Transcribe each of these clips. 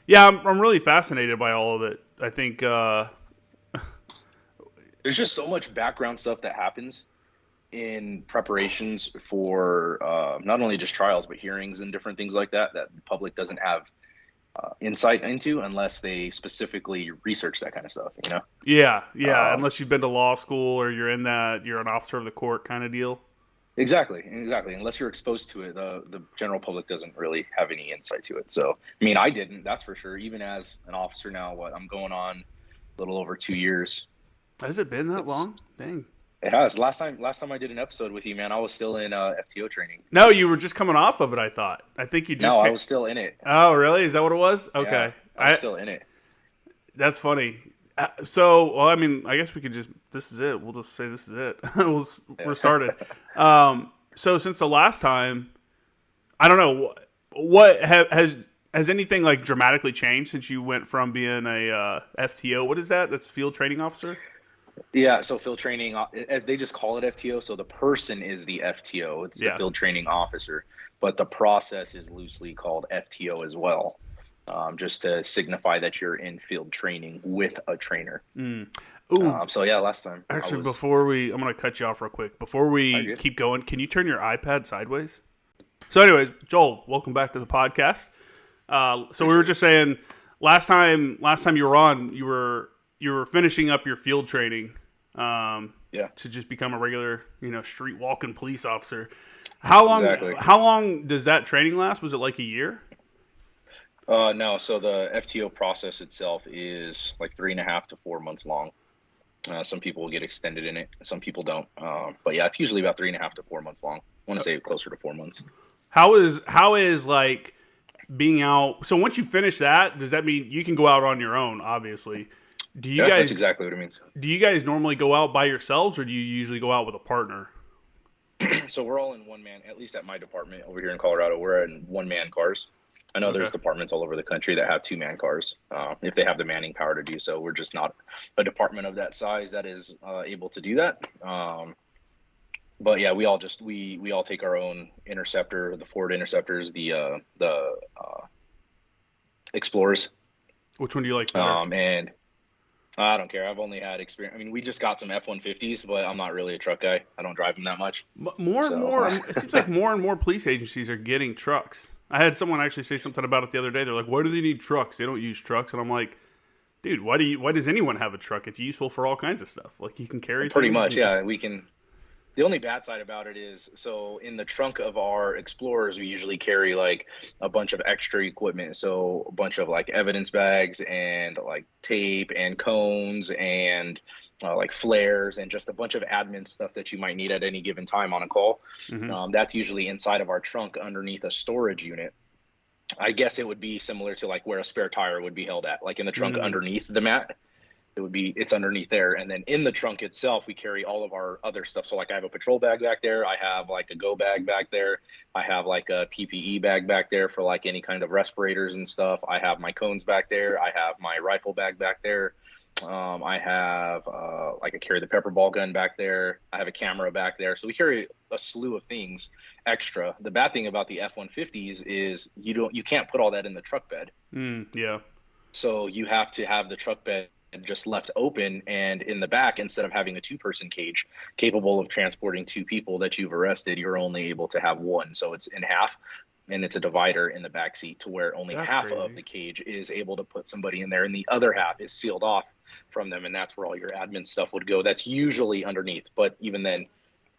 Yeah, I'm really fascinated by all of it. I think, There's just so much background stuff that happens in preparations for not only just trials but hearings and different things like that that the public doesn't have insight into unless they specifically research that kind of stuff. yeah, Um, unless you've been to law school or you're an officer of the court kind of deal. exactly. Unless you're exposed to it, the general public doesn't really have any insight to it. So, I mean, I didn't. That's for sure. Even as an officer now, what I'm going on a little over 2 years. Has it been that It's long? Dang. It has. Last time I did an episode with you, man, I was still in FTO training. No, you were just coming off of it, I thought. I think you just No, I came. was still in it. Oh, really? Is that what it was? Yeah, Okay. I was still in it. That's funny. Well, I mean, I guess we could just, this is it. We'll just say this is it. We're started. So since the last time, I don't know, has anything like dramatically changed since you went from being a FTO? What is that? That's field training officer? Yeah, so field training, they just call it FTO. So the person is the FTO. It's the Yeah. field training officer, but the process is loosely called FTO as well, just to signify that you're in field training with a trainer. Ooh, So yeah, last time actually, was. I'm going to cut you off real quick. Before I we good. keep going, can you turn your iPad sideways? So, anyways, Joel, welcome back to the podcast. So we were just saying last time you were on, you were finishing up your field training Yeah, to just become a regular, street walking police officer. How long? exactly. How long does that training last? Was it like a year? No, so the FTO process itself is like 3.5 to 4 months long. Some people will get extended in it, some people don't. But yeah, it's usually about 3.5 to 4 months long. I want to say closer to 4 months. How is like being out? So once you finish that, does that mean you can go out on your own? Obviously. Do you Yeah, that's guys exactly what it means. do you guys normally go out by yourselves, or do you usually go out with a partner? So we're all in one man, at least at my department over here in Colorado, we're in one man cars. I know Okay. there's departments all over the country that have 2-man cars, if they have the manning power to do so. We're just not a department of that size that is able to do that. But yeah, we all take our own interceptor, the Ford interceptors, the Explorers, Which one do you like better? and I don't care. I've only had experience. I mean, we just got some F-150s, but I'm not really a truck guy. I don't drive them that much. More and So more, it seems like more and more police agencies are getting trucks. I had someone actually say something about it the other day. They're like, "Why do they need trucks? They don't use trucks." And I'm like, "Dude, why does anyone have a truck? It's useful for all kinds of stuff. Like you can carry pretty things. much, yeah, we can. The only bad side about it is, so in the trunk of our Explorers, we usually carry like a bunch of extra equipment. So a bunch of like evidence bags and like tape and cones and like flares and just a bunch of admin stuff that you might need at any given time on a call. Hmm. That's usually inside of our trunk underneath a storage unit. I guess it would be similar to like where a spare tire would be held at, like in the trunk Hmm. underneath the mat. It's underneath there, and then in the trunk itself we carry all of our other stuff. So like I have a patrol bag back there, I have like a go bag back there, I have like a PPE bag back there for like any kind of respirators and stuff, I have my cones back there, I have my rifle bag back there, I have like I carry the pepper ball gun back there, I have a camera back there. So we carry a slew of things extra. The bad thing about the F-150s is you can't put all that in the truck bed. Yeah. So you have to have the truck bed just left open, and in the back, instead of having a 2-person cage capable of transporting 2 people that you've arrested, you're only able to have one. So it's in half, and it's a divider in the back seat to where only That's half of crazy. the cage is able to put somebody in there, and the other half is sealed off from them, and that's where all your admin stuff would go. That's usually underneath, but even then,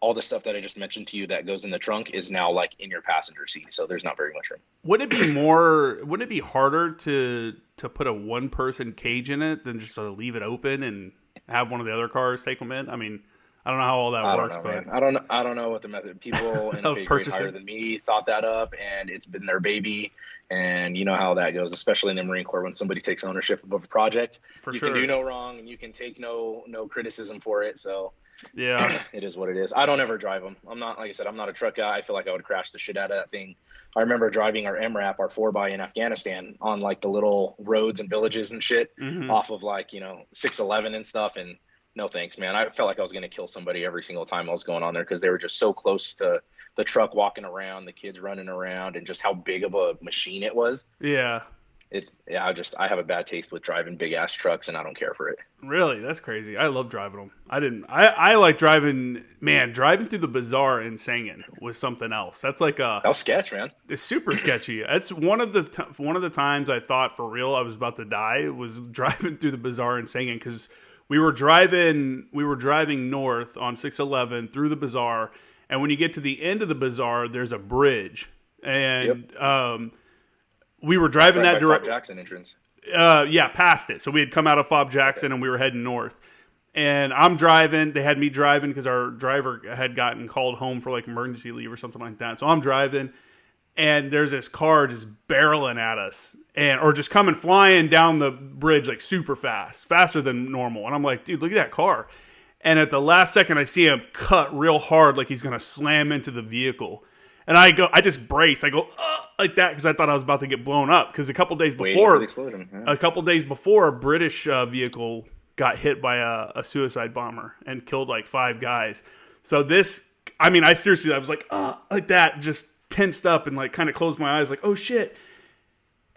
all the stuff that I just mentioned to you that goes in the trunk is now like in your passenger seat, so there's not very much room. Would it be harder to put a one person cage in it than just to leave it open and have one of the other cars take them in? I mean, I don't know how all that I don't works, know, but man. I don't know what the method. People in a of pay grade higher purchasing. than me thought that up, and it's been their baby. And you know how that goes, especially in the Marine Corps. When somebody takes ownership of a project, For you can do sure. no wrong, and you can take no criticism for it. So Yeah. it is what it is. I don't ever drive them. I'm not, like I said, I'm not a truck guy. I feel like I would crash the shit out of that thing. I remember driving our MRAP, our 4x in Afghanistan, on like the little roads and villages and shit, Hmm. off of like 611 and stuff. And no thanks, man. I felt like I was going to kill somebody every single time I was going on there because they were just so close to the truck walking around, the kids running around, and just how big of a machine it was. Yeah. I have a bad taste with driving big ass trucks, and I don't care for it. Really? That's crazy. I love driving them. I like driving, man, driving through the bazaar in Sangin was something else. That's like That was sketch, man. it's super sketchy. That's one of the times I thought for real I was about to die was driving through the bazaar in Sangin, because we were driving north on 611 through the bazaar, and when you get to the end of the bazaar, there's a bridge, and we were driving that direction. Jackson entrance. Yeah, past it. So we had come out of Fob Jackson and we were heading north. And I'm driving. They had me driving because our driver had gotten called home for like emergency leave or something like that. So I'm driving, and there's this car just barreling at us, or just coming flying down the bridge like super fast, faster than normal. And I'm like, dude, look at that car. And at the last second, I see him cut real hard, like he's gonna slam into the vehicle. And I just brace. I go like that because I thought I was about to get blown up. Because a couple days before, a British vehicle got hit by a suicide bomber and killed like 5 guys. So this, I mean, I was like that, just tensed up and like kind of closed my eyes, like, oh shit.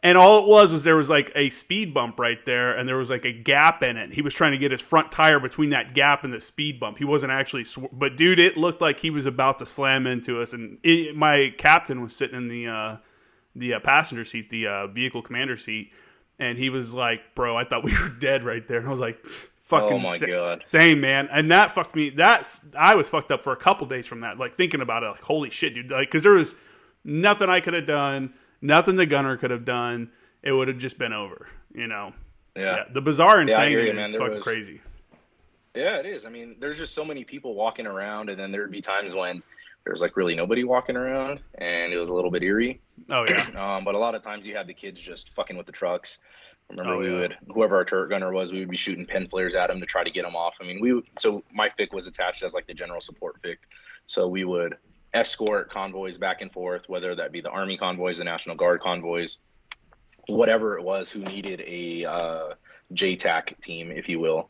And all it was there was like a speed bump right there, and there was like a gap in it. He was trying to get his front tire between that gap and the speed bump. He wasn't actually, but dude, it looked like he was about to slam into us. And my captain was sitting in the passenger seat, the vehicle commander seat, and he was like, "Bro, I thought we were dead right there." And I was like, "Fucking oh my God, same man." And that fucked me. I was fucked up for a couple days from that, like thinking about it, like, holy shit, dude, like, because there was nothing I could have done. Nothing the gunner could have done. It would have just been over, you know. Yeah. The bazaar in Sangin is fucking crazy. Yeah, it is. I mean, there's just so many people walking around, and then there'd be times when there was like really nobody walking around, and it was a little bit eerie. Oh yeah. But a lot of times you had the kids just fucking with the trucks. Remember, whoever our turret gunner was, we would be shooting pen flares at him to try to get them off. I mean, so my FIC was attached as like the general support FIC, so we would escort convoys back and forth, whether that be the Army convoys, the National Guard convoys, whatever it was, who needed a JTAC team, if you will,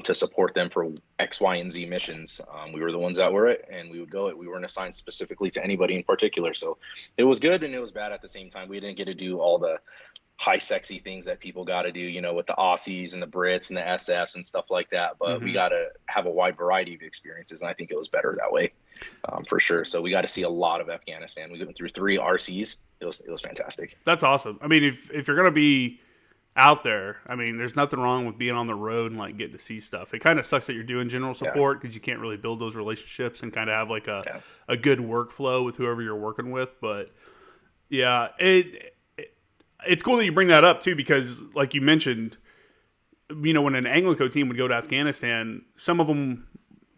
to support them for X, Y, and Z missions. We were the ones that were it, and we would go it. We weren't assigned specifically to anybody in particular. So it was good and it was bad at the same time. We didn't get to do all the high sexy things that people got to do, you know, with the Aussies and the Brits and the SFs and stuff like that. But we got to have a wide variety of experiences, and I think it was better that way, for sure. So we got to see a lot of Afghanistan. We went through 3 RCs. It was fantastic. That's awesome. I mean, if you're gonna be out there, I mean, there's nothing wrong with being on the road and like getting to see stuff. It kind of sucks that you're doing general support because you can't really build those relationships and kind of have like a good workflow with whoever you're working with. But yeah, it's cool that you bring that up too, because like you mentioned, you know, when an Anglico team would go to Afghanistan, some of them,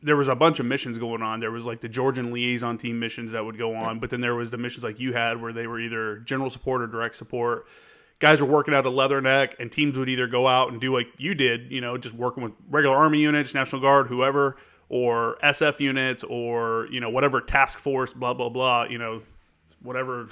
there was a bunch of missions going on. There was like the Georgian liaison team missions that would go on, but then there was the missions like you had where they were either general support or direct support. Guys were working out of Leatherneck, and teams would either go out and do like you did, you know, just working with regular Army units, National Guard, whoever, or SF units, or, you know, whatever task force, blah, blah, blah, you know, whatever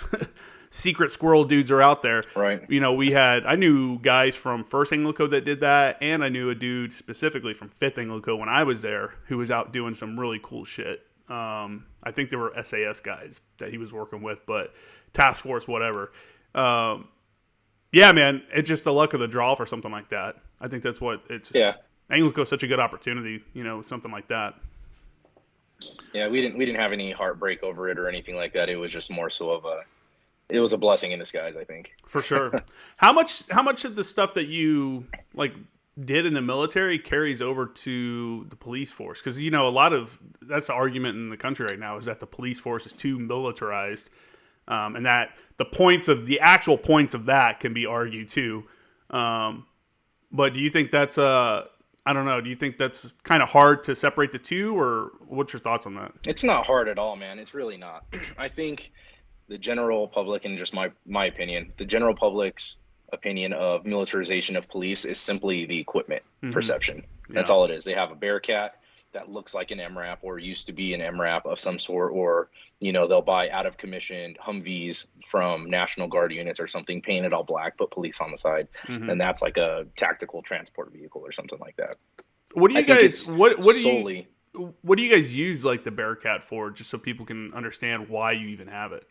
secret squirrel dudes are out there. Right. You know, I knew guys from 1st Anglico that did that, and I knew a dude specifically from 5th Anglico when I was there who was out doing some really cool shit. I think there were SAS guys that he was working with, but task force, whatever. Yeah, man, it's just the luck of the draw for something like that. I think that's what it's. Yeah. Anglico is such a good opportunity, you know, something like that. Yeah, we didn't have any heartbreak over it or anything like that. It was just more so of it was a blessing in disguise, I think. For sure. How much of the stuff that you like did in the military carries over to the police force? Because, you know, that's the argument in the country right now, is that the police force is too militarized, and that the actual points of that can be argued too. But do you think that's I don't know. Do you think that's kind of hard to separate the two, or what's your thoughts on that? It's not hard at all, man. It's really not. I think the general public, and just my opinion, the general public's opinion of militarization of police is simply the equipment perception. That's all it is. They have a Bearcat that looks like an MRAP or used to be an MRAP of some sort, or, you know, they'll buy out of commissioned Humvees from National Guard units or something, painted all black, put police on the side, and that's like a tactical transport vehicle or something like that. What do you guys what do you guys use like the Bearcat for, just so people can understand why you even have it?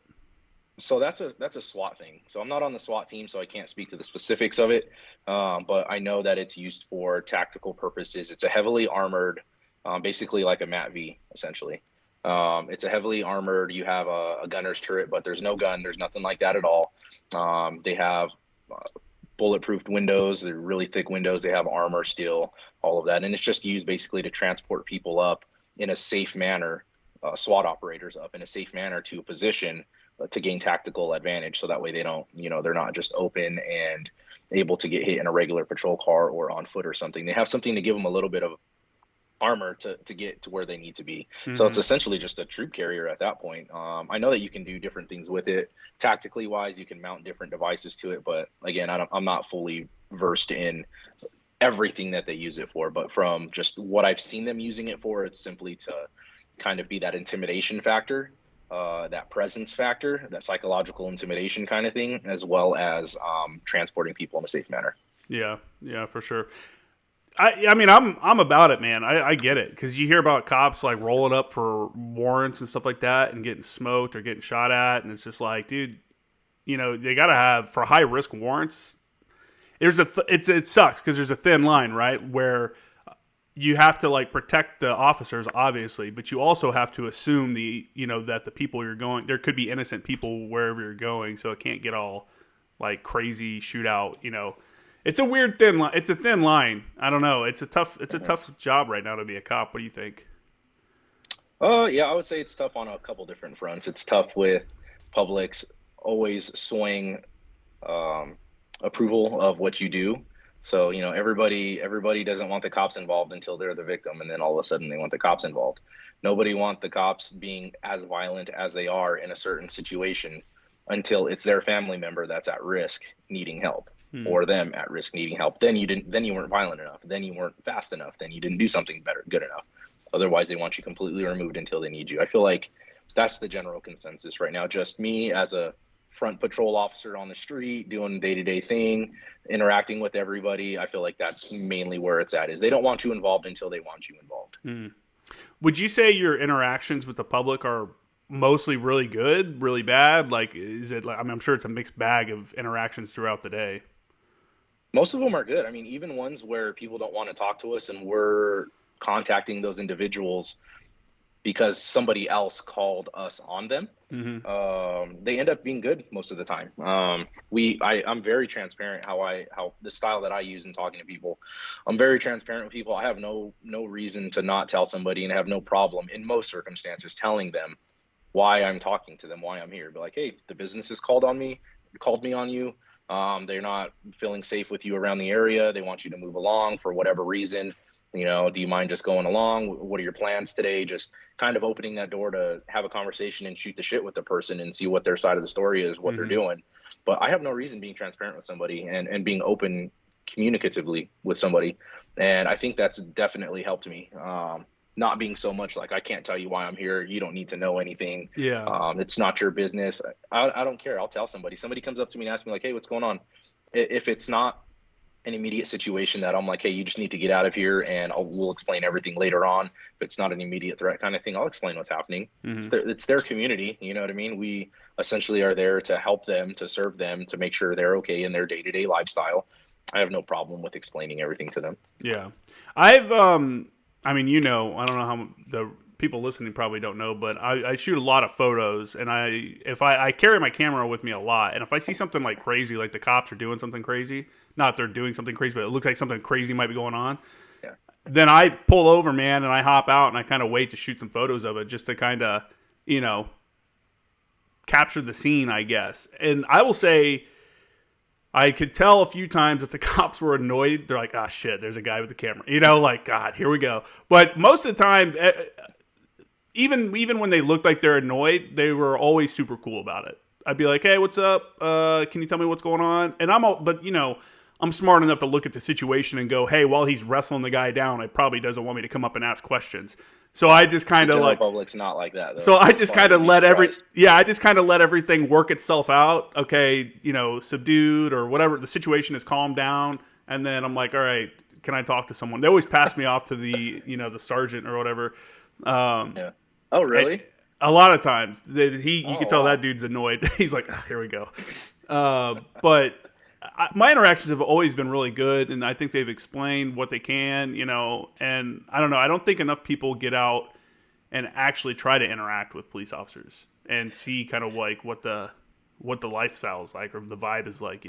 So that's a SWAT thing. So I'm not on the SWAT team, so I can't speak to the specifics of it. But I know that it's used for tactical purposes. It's a heavily armored, basically like a MAT-V, essentially. It's a heavily armored. You have a gunner's turret, but there's no gun. There's nothing like that at all. They have bulletproof windows. They're really thick windows. They have armor, steel, all of that, and it's just used basically to transport people up in a safe manner. SWAT operators up in a safe manner to a position to gain tactical advantage, so that way they don't, they're not just open and able to get hit in a regular patrol car or on foot or something. They have something to give them a little bit of armor to get to where they need to be. So it's essentially just a troop carrier at that point. I know that you can do different things with it tactically wise. You can mount different devices to it, but again, I'm not fully versed in everything that they use it for. But from just what I've seen them using it for, it's simply to kind of be that intimidation factor, that presence factor, that psychological intimidation kind of thing, as well as transporting people in a safe manner. Yeah, for sure. I mean, I'm about it, man. I get it, because you hear about cops like rolling up for warrants and stuff like that and getting smoked or getting shot at, and it's just like, dude, they gotta have, for high risk warrants. It sucks because there's a thin line, right, where you have to like protect the officers, obviously, but you also have to assume that the people you're going, there could be innocent people wherever you're going, so it can't get all like crazy shootout. It's a weird thin line. It's a thin line. I don't know. It's a tough job right now to be a cop. What do you think? Yeah, I would say it's tough on a couple different fronts. It's tough with public's always swaying approval of what you do. So, everybody doesn't want the cops involved until they're the victim, and then all of a sudden they want the cops involved. Nobody wants the cops being as violent as they are in a certain situation until it's their family member that's at risk needing help, or them at risk needing help. Then you weren't violent enough. Then you weren't fast enough. Then you didn't do something good enough. Otherwise, they want you completely removed until they need you. I feel like that's the general consensus right now. Just me as a front patrol officer on the street doing day-to-day thing, interacting with everybody. I feel like that's mainly where it's at, is they don't want you involved until they want you involved. Would you say your interactions with the public are mostly really good, really bad? Like, is it like, I'm sure it's a mixed bag of interactions throughout the day. Most of them are good. I mean, even ones where people don't want to talk to us and we're contacting those individuals because somebody else called us on them. They end up being good most of the time. I'm very transparent how the style that I use in talking to people. I'm very transparent with people. I have no reason to not tell somebody, and I have no problem in most circumstances telling them why I'm talking to them, why I'm here. Be like, hey, the business has called me on you. They're not feeling safe with you around the area. They want you to move along for whatever reason. Do you mind just going along? What are your plans today? Just kind of opening that door to have a conversation and shoot the shit with the person and see what their side of the story is, what they're doing. But I have no reason being transparent with somebody and being open communicatively with somebody. And I think that's definitely helped me. Not being so much like, I can't tell you why I'm here. You don't need to know anything. Yeah. It's not your business. I don't care. I'll tell somebody. Somebody comes up to me and asks me like, hey, what's going on? If it's not an immediate situation that I'm like, hey, you just need to get out of here, and we'll explain everything later on. If it's not an immediate threat kind of thing, I'll explain what's happening. It's their community. You know what I mean? We essentially are there to help them, to serve them, to make sure they're okay in their day-to-day lifestyle. I have no problem with explaining everything to them. Yeah. I don't know how the people listening probably don't know, but I shoot a lot of photos, and I carry my camera with me a lot. And if I see something like crazy, like the cops are doing something crazy, not they're doing something crazy, but it looks like something crazy might be going on. Yeah. Then I pull over, man, and I hop out and I kind of wait to shoot some photos of it just to kind of, capture the scene, I guess. And I will say, I could tell a few times that the cops were annoyed. They're like, "Ah, shit, there's a guy with the camera." Like, God, here we go. But most of the time, even when they looked like they're annoyed, they were always super cool about it. I'd be like, "Hey, what's up? Can you tell me what's going on?" And I'm smart enough to look at the situation and go, "Hey, while he's wrestling the guy down, it probably doesn't want me to come up and ask questions." So I just kind of like, public's not like that, though. So I just kind of let everything work itself out. Okay, subdued or whatever, the situation is calmed down, and then I'm like, all right, can I talk to someone? They always pass me off to the the sergeant or whatever. Yeah. Oh, really? A lot of times, you can tell wow. that dude's annoyed. He's like, "Ah, here we go." But my interactions have always been really good, and I think they've explained what they can, And I don't know. I don't think enough people get out and actually try to interact with police officers and see kind of like what the lifestyle is like or the vibe is like.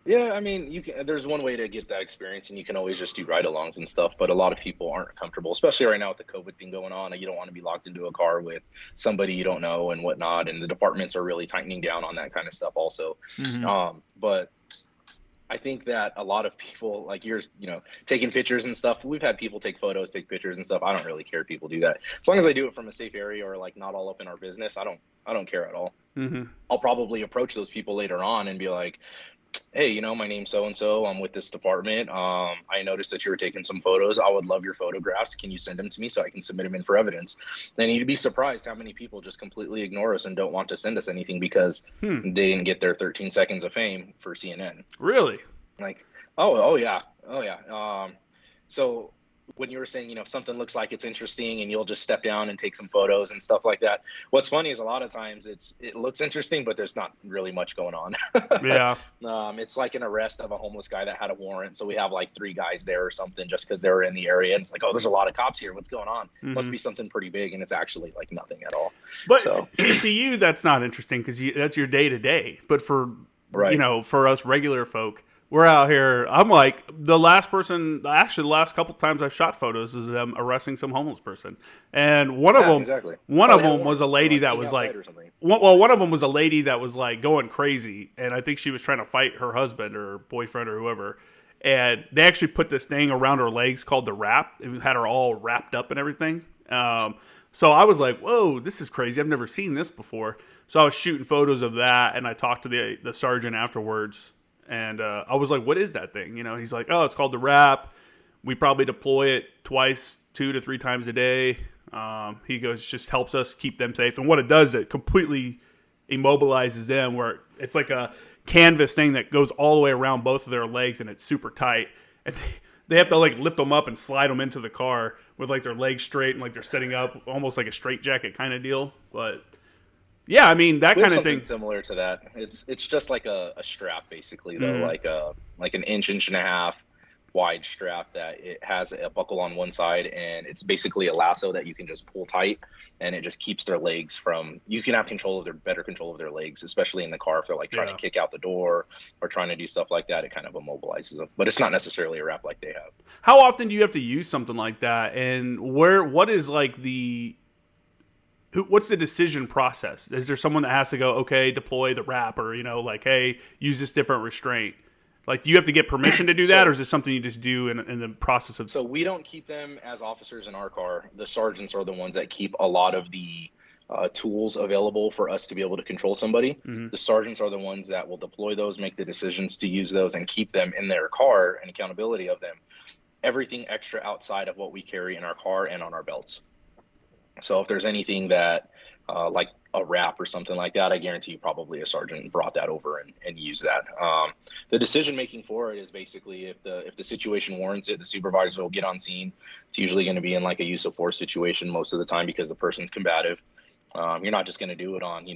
Yeah, I mean, you can. There's one way to get that experience, and you can always just do ride-alongs and stuff. But a lot of people aren't comfortable, especially right now with the COVID thing going on. You don't want to be locked into a car with somebody you don't know and whatnot. And the departments are really tightening down on that kind of stuff, also. Mm-hmm. But I think that a lot of people, like taking pictures and stuff. We've had people take photos, take pictures and stuff. I don't really care if people do that, as long as I do it from a safe area or like not all up in our business. I don't care at all. Mm-hmm. I'll probably approach those people later on and be like, hey, my name's so and so. I'm with this department. I noticed that you were taking some photos. I would love your photographs. Can you send them to me so I can submit them in for evidence? Then you'd be surprised how many people just completely ignore us and don't want to send us anything because they didn't get their 13 seconds of fame for CNN. Really? Like, oh yeah, oh yeah. So when you were saying, something looks like it's interesting and you'll just step down and take some photos and stuff like that. What's funny is a lot of times it looks interesting, but there's not really much going on. Yeah. It's like an arrest of a homeless guy that had a warrant. So we have like 3 guys there or something just because they were in the area. And it's like, oh, there's a lot of cops here. What's going on? Mm-hmm. Must be something pretty big. And it's actually like nothing at all. But so. See, to you, that's not interesting because that's your day to day. But for, for us regular folk, we're out here. I'm like the last couple times I've shot photos is them arresting some homeless person, and one of them was a lady that was like, one of them was a lady that was like going crazy, and I think she was trying to fight her husband or boyfriend or whoever, and they actually put this thing around her legs called the wrap. It had her all wrapped up and everything. So I was like, whoa, this is crazy. I've never seen this before. So I was shooting photos of that, and I talked to the sergeant afterwards. And I was like, what is that thing? He's like, oh, it's called the wrap. We probably deploy it twice, 2 to 3 times a day. He goes, just helps us keep them safe. And what it does, it completely immobilizes them where it's like a canvas thing that goes all the way around both of their legs and it's super tight. And they have to like lift them up and slide them into the car with like their legs straight and like they're setting up almost like a straitjacket kind of deal. But yeah, I mean that kind of thing. Similar to that. It's just like a strap basically though, like an inch and a half wide strap that it has a buckle on one side and it's basically a lasso that you can just pull tight and it just keeps their legs from. You can have better control of their legs, especially in the car if they're like trying to kick out the door or trying to do stuff like that. It kind of immobilizes them, but it's not necessarily a wrap like they have. How often do you have to use something like that, and what is like what's the decision process? Is there someone that has to go, okay, deploy the wrap, or like, hey, use this different restraint? Like, do you have to get permission to do that, or is this something you just do in the process of? So we don't keep them as officers in our car. The sergeants are the ones that keep a lot of the tools available for us to be able to control somebody. Mm-hmm. The sergeants are the ones that will deploy those, make the decisions to use those, and keep them in their car and accountability of them. Everything extra outside of what we carry in our car and on our belts. So if there's anything that, like a wrap or something like that, I guarantee you probably a sergeant brought that over and used that. The decision making for it is basically if the situation warrants it, the supervisor will get on scene. It's usually going to be in like a use of force situation most of the time because the person's combative. You're not just going to do it on,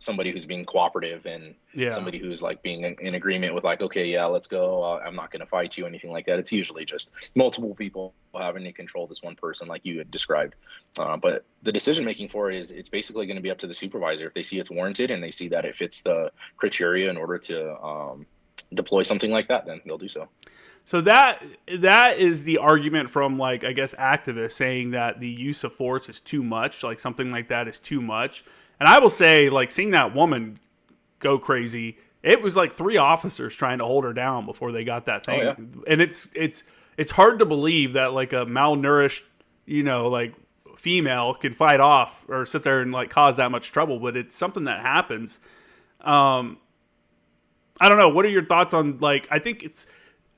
somebody who's being cooperative and somebody who's like being in agreement with like, okay, yeah, let's go. I'm not going to fight you, anything like that. It's usually just multiple people having to control this one person like you had described. But the decision making for it is it's basically going to be up to the supervisor. If they see it's warranted and they see that it fits the criteria in order to deploy something like that, then they'll do so. So that is the argument from, like, I guess, activists saying that the use of force is too much, like something like that is too much. And I will say, like, seeing that woman go crazy, it was like 3 officers trying to hold her down before they got that thing. Oh, yeah. And it's hard to believe that like a malnourished, like female can fight off or sit there and like cause that much trouble, but it's something that happens. I don't know. What are your thoughts on, like,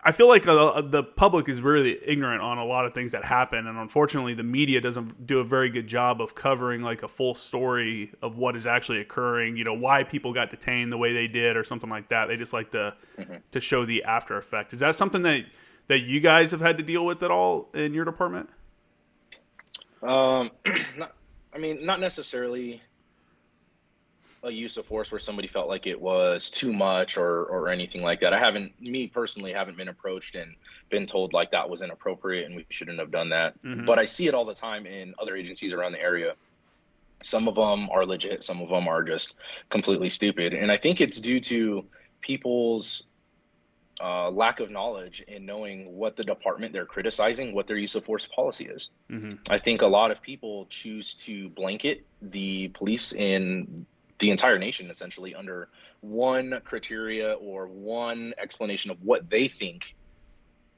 I feel like the public is really ignorant on a lot of things that happen, and unfortunately the media doesn't do a very good job of covering like a full story of what is actually occurring, why people got detained the way they did or something like that. They just like to show the after effect. Is that something that you guys have had to deal with at all in your department? I mean, not necessarily a use of force where somebody felt like it was too much or anything like that. Me personally, haven't been approached and been told like that was inappropriate and we shouldn't have done that. But I see it all the time in other agencies around the area. Some of them are legit, some of them are just completely stupid. And I think it's due to people's lack of knowledge in knowing what the department they're criticizing, what their use of force policy is. I think a lot of people choose to blanket the police in the entire nation essentially under one criteria or one explanation of what they think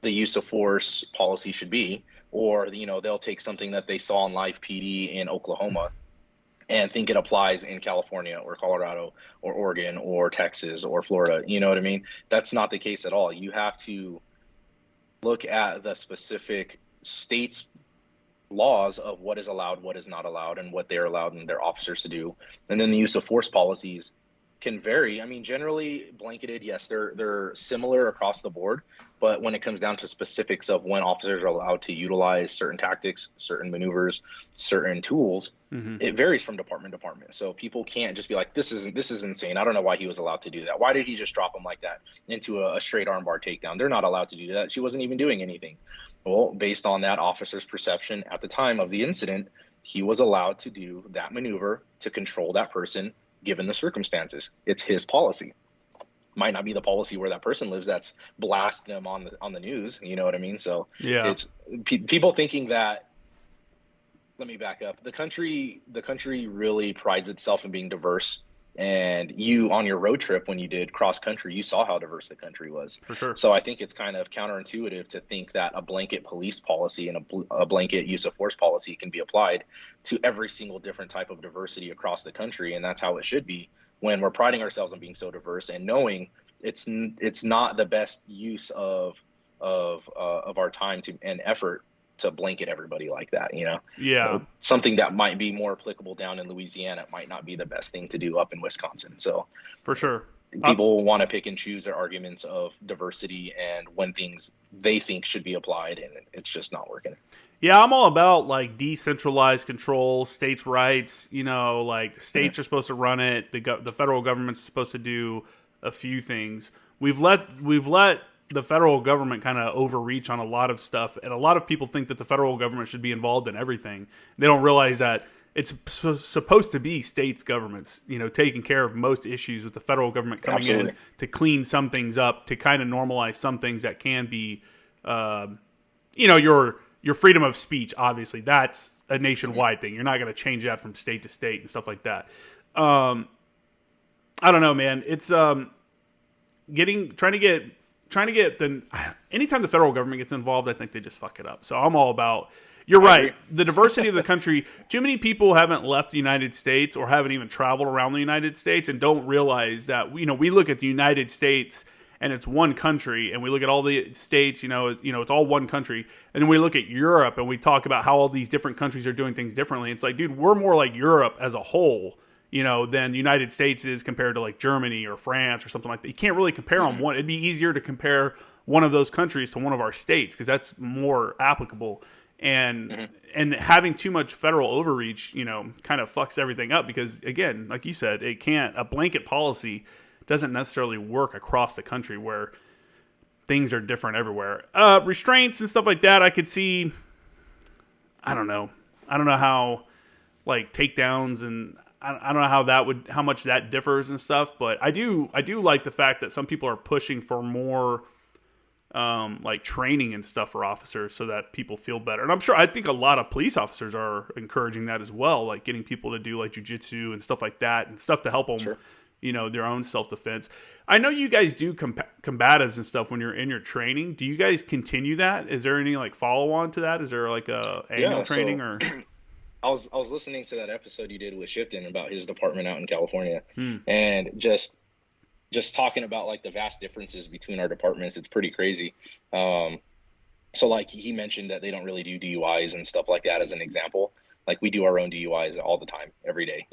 the use of force policy should be. Or, they'll take something that they saw on live PD in Oklahoma and think it applies in California or Colorado or Oregon or Texas or Florida. You know what I mean? That's not the case at all. You have to look at the specific state's laws of what is allowed, what is not allowed, and what they're allowed and their officers to do. And then the use of force policies can vary. I mean, generally blanketed, yes, they're similar across the board, but when it comes down to specifics of when officers are allowed to utilize certain tactics, certain maneuvers, certain tools, it varies from department to department. So people can't just be like, this is insane. I don't know why he was allowed to do that. Why did he just drop him like that into a straight armbar takedown? They're not allowed to do that. She wasn't even doing anything. Well, based on that officer's perception at the time of the incident, he was allowed to do that maneuver to control that person given the circumstances. It's his policy. Might not be the policy where that person lives that's blast them on the news. You know what I mean? So yeah, it's people thinking that. Let me back up. The country really prides itself in being diverse. And you, on your road trip, when you did cross country, you saw how diverse the country was. For sure. So I think it's kind of counterintuitive to think that a blanket police policy and a blanket use of force policy can be applied to every single different type of diversity across the country. And that's how it should be when we're priding ourselves on being so diverse and knowing it's not the best use of our time and effort to blanket everybody like that, Yeah. Something that might be more applicable down in Louisiana might not be the best thing to do up in Wisconsin. So for sure, people want to pick and choose their arguments of diversity and when things they think should be applied, and it's just not working. Yeah, I'm all about like decentralized control, states' rights. Like the states are supposed to run it. The federal government's supposed to do a few things. We've let the federal government kind of overreach on a lot of stuff, and a lot of people think that the federal government should be involved in everything. They don't realize that it's supposed to be states' governments, taking care of most issues, with the federal government coming in to clean some things up, to kind of normalize some things that can be, your freedom of speech. Obviously, that's a nationwide thing. You're not going to change that from state to state and stuff like that. I don't know, man. It's trying to get anytime the federal government gets involved, I think they just fuck it up. So I'm all about, you're right, the diversity of the country. Too many people haven't left the United States or haven't even traveled around the United States and don't realize that, we look at the United States and it's one country, and we look at all the states, it's all one country. And then we look at Europe and we talk about how all these different countries are doing things differently. It's like, dude, we're more like Europe as a whole, than the United States is compared to like Germany or France or something like that. You can't really compare on one. It'd be easier to compare one of those countries to one of our states because that's more applicable. And having too much federal overreach, kind of fucks everything up because, again, like you said, a blanket policy doesn't necessarily work across the country where things are different everywhere. Restraints and stuff like that, I could see. I don't know how, like, takedowns and I don't know how much that differs and stuff, but I do like the fact that some people are pushing for more like training and stuff for officers so that people feel better. And I think a lot of police officers are encouraging that as well, like getting people to do like jujitsu and stuff like that and stuff to help them, sure, their own self-defense. I know you guys do combatives and stuff when you're in your training. Do you guys continue that? Is there any like follow on to that? Is there like a annual training or? I was listening to that episode you did with Shipton about his department out in California, and just talking about like the vast differences between our departments. It's pretty crazy. So like he mentioned that they don't really do DUIs and stuff like that as an example. Like we do our own DUIs all the time, every day.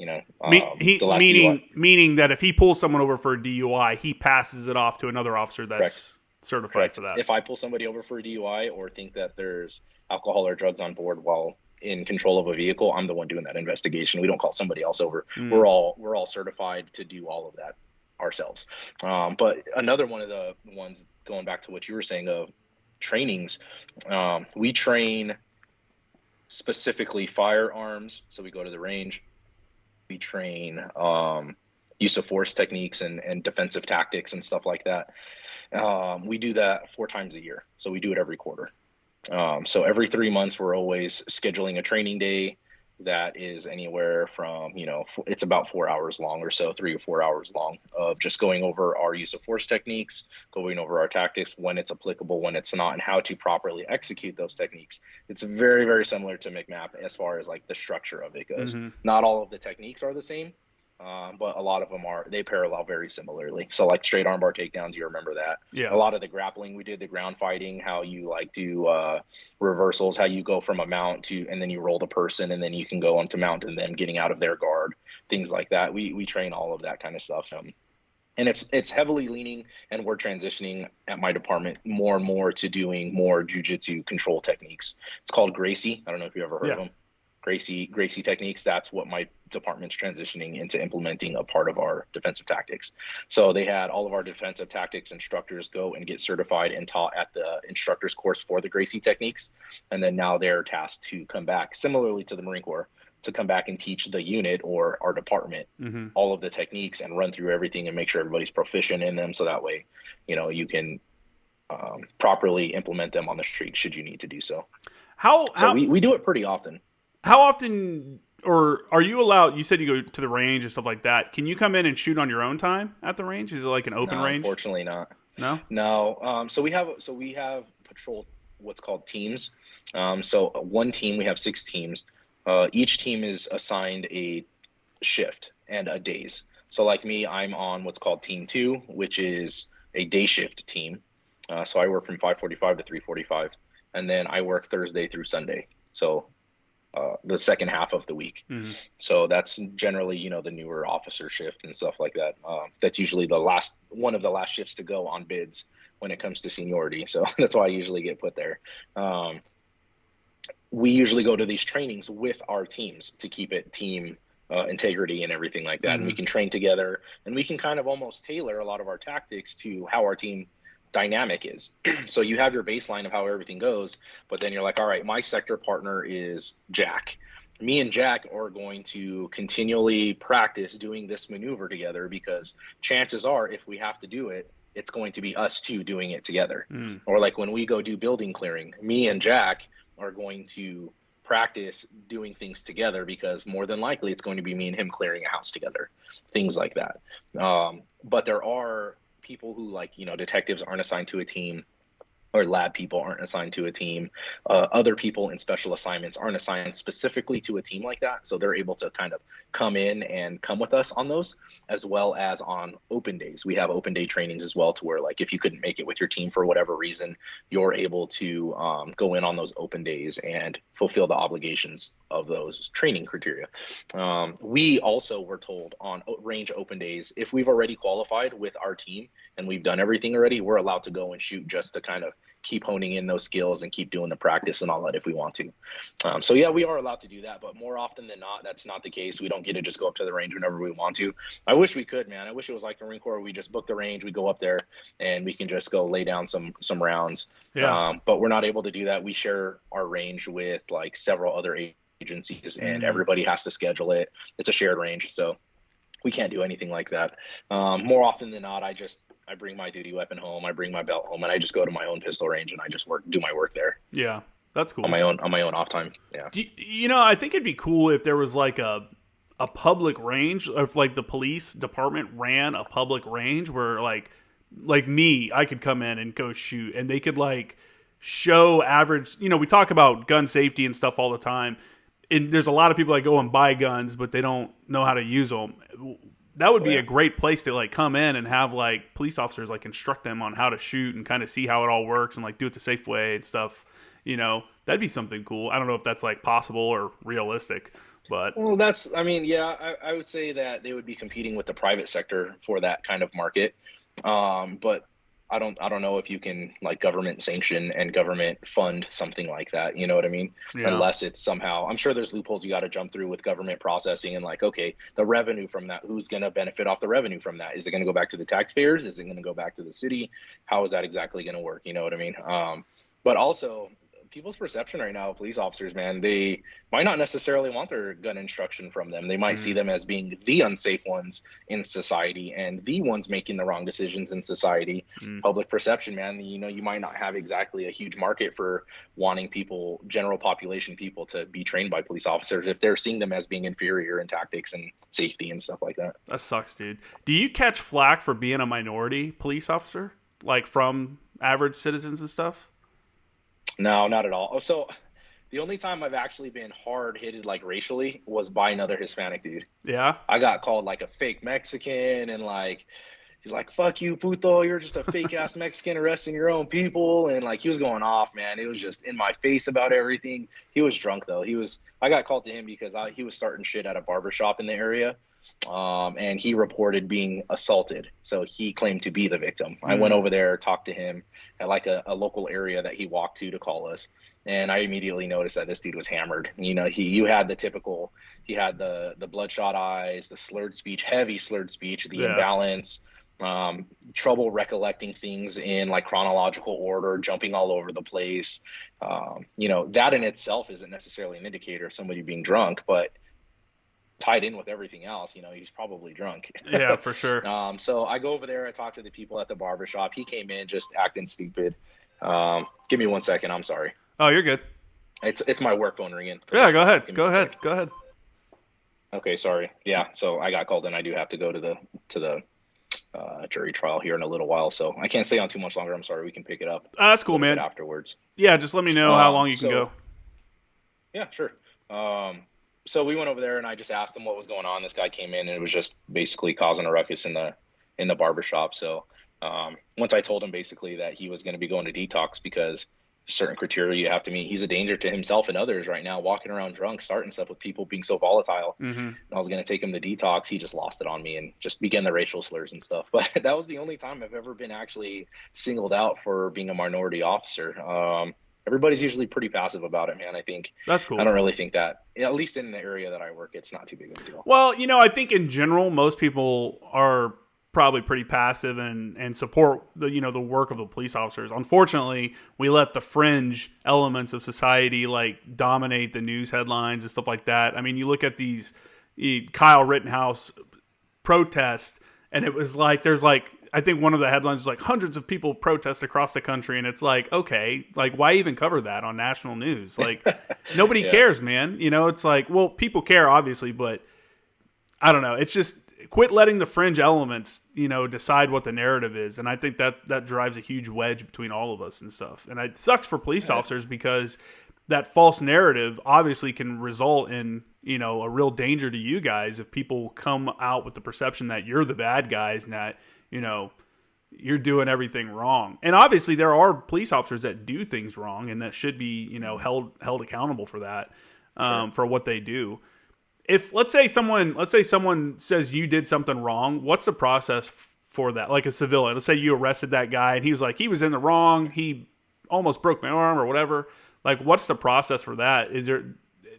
Meaning that if he pulls someone over for a DUI, he passes it off to another officer that's certified for that. If I pull somebody over for a DUI or think that there's alcohol or drugs on board while in control of a vehicle, I'm the one doing that investigation. We don't call somebody else over. We're all certified to do all of that ourselves. But another one of the ones, going back to what you were saying of trainings, we train specifically firearms. So we go to the range, we train use of force techniques and defensive tactics and stuff like that. We do that 4 times a year. So we do it every quarter. So every 3 months, we're always scheduling a training day that is anywhere from, it's about 4 hours long or so, 3 or 4 hours long, of just going over our use of force techniques, going over our tactics, when it's applicable, when it's not, and how to properly execute those techniques. It's very, very similar to MCMAP as far as like the structure of it goes. Not all of the techniques are the same, but a lot of them they parallel very similarly. So like straight armbar takedowns, you remember that. Yeah. A lot of the grappling we did, the ground fighting, how you like do reversals, how you go from a mount to, and then you roll the person, and then you can go onto mount and then getting out of their guard, things like that. We train all of that kind of stuff. And it's heavily leaning, and we're transitioning at my department more and more to doing more jujitsu control techniques. It's called Gracie. I don't know if you ever heard of them. Gracie techniques. That's what my department's transitioning into implementing a part of our defensive tactics. So they had all of our defensive tactics instructors go and get certified and taught at the instructor's course for the Gracie techniques. And then now they're tasked to come back, similarly to the Marine Corps, to come back and teach the unit or our department all of the techniques and run through everything and make sure everybody's proficient in them. So that way, you can properly implement them on the street should you need to do so. We do it pretty often. How often, or are you allowed, you said you go to the range and stuff like that. Can you come in and shoot on your own time at the range? Is it like an open range? Unfortunately not. No? So we have patrol, what's called teams. So one team, we have 6 teams. Each team is assigned a shift and a days. So like me, I'm on what's called team 2, which is a day shift team. So I work from 5:45 to 3:45, and then I work Thursday through Sunday. So the second half of the week. So that's generally, the newer officer shift and stuff like that. That's usually one of the last shifts to go on bids when it comes to seniority. So that's why I usually get put there. We usually go to these trainings with our teams to keep it team integrity and everything like that. And we can train together, and we can kind of almost tailor a lot of our tactics to how our team dynamic is. So you have your baseline of how everything goes, but then you're like, all right, my sector partner is Jack. Me and Jack are going to continually practice doing this maneuver together, because chances are, if we have to do it, it's going to be us two doing it together. Or like when we go do building clearing, me and Jack are going to practice doing things together, because more than likely it's going to be me and him clearing a house together, things like that. But there are people who, like, detectives aren't assigned to a team, or lab people aren't assigned to a team. Other people in special assignments aren't assigned specifically to a team like that. So they're able to kind of come in and come with us on those, as well as on open days. We have open day trainings as well, to where, like, if you couldn't make it with your team for whatever reason, you're able to go in on those open days and fulfill the obligations of those training criteria. We also were told on range open days, if we've already qualified with our team and we've done everything already, we're allowed to go and shoot, just to kind of keep honing in those skills and keep doing the practice and all that if we want to. So yeah, we are allowed to do that, but more often than not, that's not the case. We don't get to just go up to the range whenever we want to. I wish we could, man. I wish it was like the Marine Corps. We just book the range, we go up there, and we can just go lay down some rounds. But we're not able to do that. We share our range with like several other agencies, and everybody has to schedule it. It's a shared range, so we can't do anything like that. More often than not, I bring my duty weapon home, I bring my belt home, and I just go to my own pistol range and I just do my work there. Yeah, that's cool. On my own off time. Yeah. I think it'd be cool if there was like a public range, if like the police department ran a public range where like me, I could come in and go shoot, and they could like show average. We talk about gun safety and stuff all the time. And there's a lot of people that go and buy guns, but they don't know how to use them. That would be a great place to like come in and have like police officers like instruct them on how to shoot and kind of see how it all works and like do it the safe way and stuff. That'd be something cool. I don't know if that's like possible or realistic, but well, I would say that they would be competing with the private sector for that kind of market. But I don't know if you can like government sanction and government fund something like that. You know what I mean? Yeah. Unless it's somehow, I'm sure there's loopholes you got to jump through with government processing and like, okay, the revenue from that, who's going to benefit off the revenue from that? Is it going to go back to the taxpayers? Is it going to go back to the city? How is that exactly going to work? You know what I mean? But also people's perception right now of police officers, man, they might not necessarily want their gun instruction from them. They might see them as being the unsafe ones in society and the ones making the wrong decisions in society. Public perception, man, you know, you might not have exactly a huge market for wanting people, general population people, to be trained by police officers if they're seeing them as being inferior in tactics and safety and stuff like that. That sucks, dude. Do you catch flack for being a minority police officer, like from average citizens and stuff? No, not at all. Oh, so the only time I've actually been hard hitted like racially was by another Hispanic dude. Yeah. I got called like a fake Mexican and like he's like, fuck you, puto, you're just a fake ass Mexican arresting your own people. And like he was going off, man. It was just in my face about everything. He was drunk though. I got called to him because he was starting shit at a barbershop in the area. And he reported being assaulted. So he claimed to be the victim. I went over there, talked to him at like a local area that he walked to call us. And I immediately noticed that this dude was hammered. You know, you had the typical, he had the bloodshot eyes, the slurred speech, heavy slurred speech, the imbalance, trouble recollecting things in like chronological order, jumping all over the place. You know, that in itself isn't necessarily an indicator of somebody being drunk, but tied in with everything else, you know, he's probably drunk. Yeah, for sure. So I go over there, I talk to the people at the barbershop. He came in just acting stupid. Give me 1 second. I'm sorry. Oh, you're good. It's my work phone ringing. Yeah, go ahead. Go ahead. Okay, sorry. Yeah, so I got called in. I do have to go to the jury trial here in a little while, so I can't stay on too much longer. I'm sorry. We can pick it up. That's cool, man. Afterwards. Yeah, just let me know how long you can go. Yeah, sure. So we went over there and I just asked him what was going on. This guy came in and it was just basically causing a ruckus in the barbershop. So once I told him basically that he was going to be going to detox because certain criteria you have to meet, he's a danger to himself and others right now, walking around drunk, starting stuff with people being so volatile. And I was going to take him to detox. He just lost it on me and just began the racial slurs and stuff. But that was the only time I've ever been actually singled out for being a minority officer. Everybody's usually pretty passive about it, man. I think that's cool. I don't really think that, at least in the area that I work, it's not too big of a deal. Well, you know, I think in general, most people are probably pretty passive and support the work of the police officers. Unfortunately, we let the fringe elements of society like dominate the news headlines and stuff like that. I mean, you look at these Kyle Rittenhouse protests, and it was like there's like, I think one of the headlines was like hundreds of people protest across the country. And it's like, okay, like why even cover that on national news? Like nobody cares, man. You know, it's like, well, people care obviously, but I don't know. It's just quit letting the fringe elements, you know, decide what the narrative is. And I think that drives a huge wedge between all of us and stuff. And it sucks for police officers because that false narrative obviously can result in, you know, a real danger to you guys if people come out with the perception that you're the bad guys and that, you know, you're doing everything wrong. And obviously there are police officers that do things wrong and that should be, you know, held accountable for that, for what they do. If let's say someone says you did something wrong, what's the process for that? Like a civilian, let's say you arrested that guy and he was in the wrong. He almost broke my arm or whatever. Like, what's the process for that?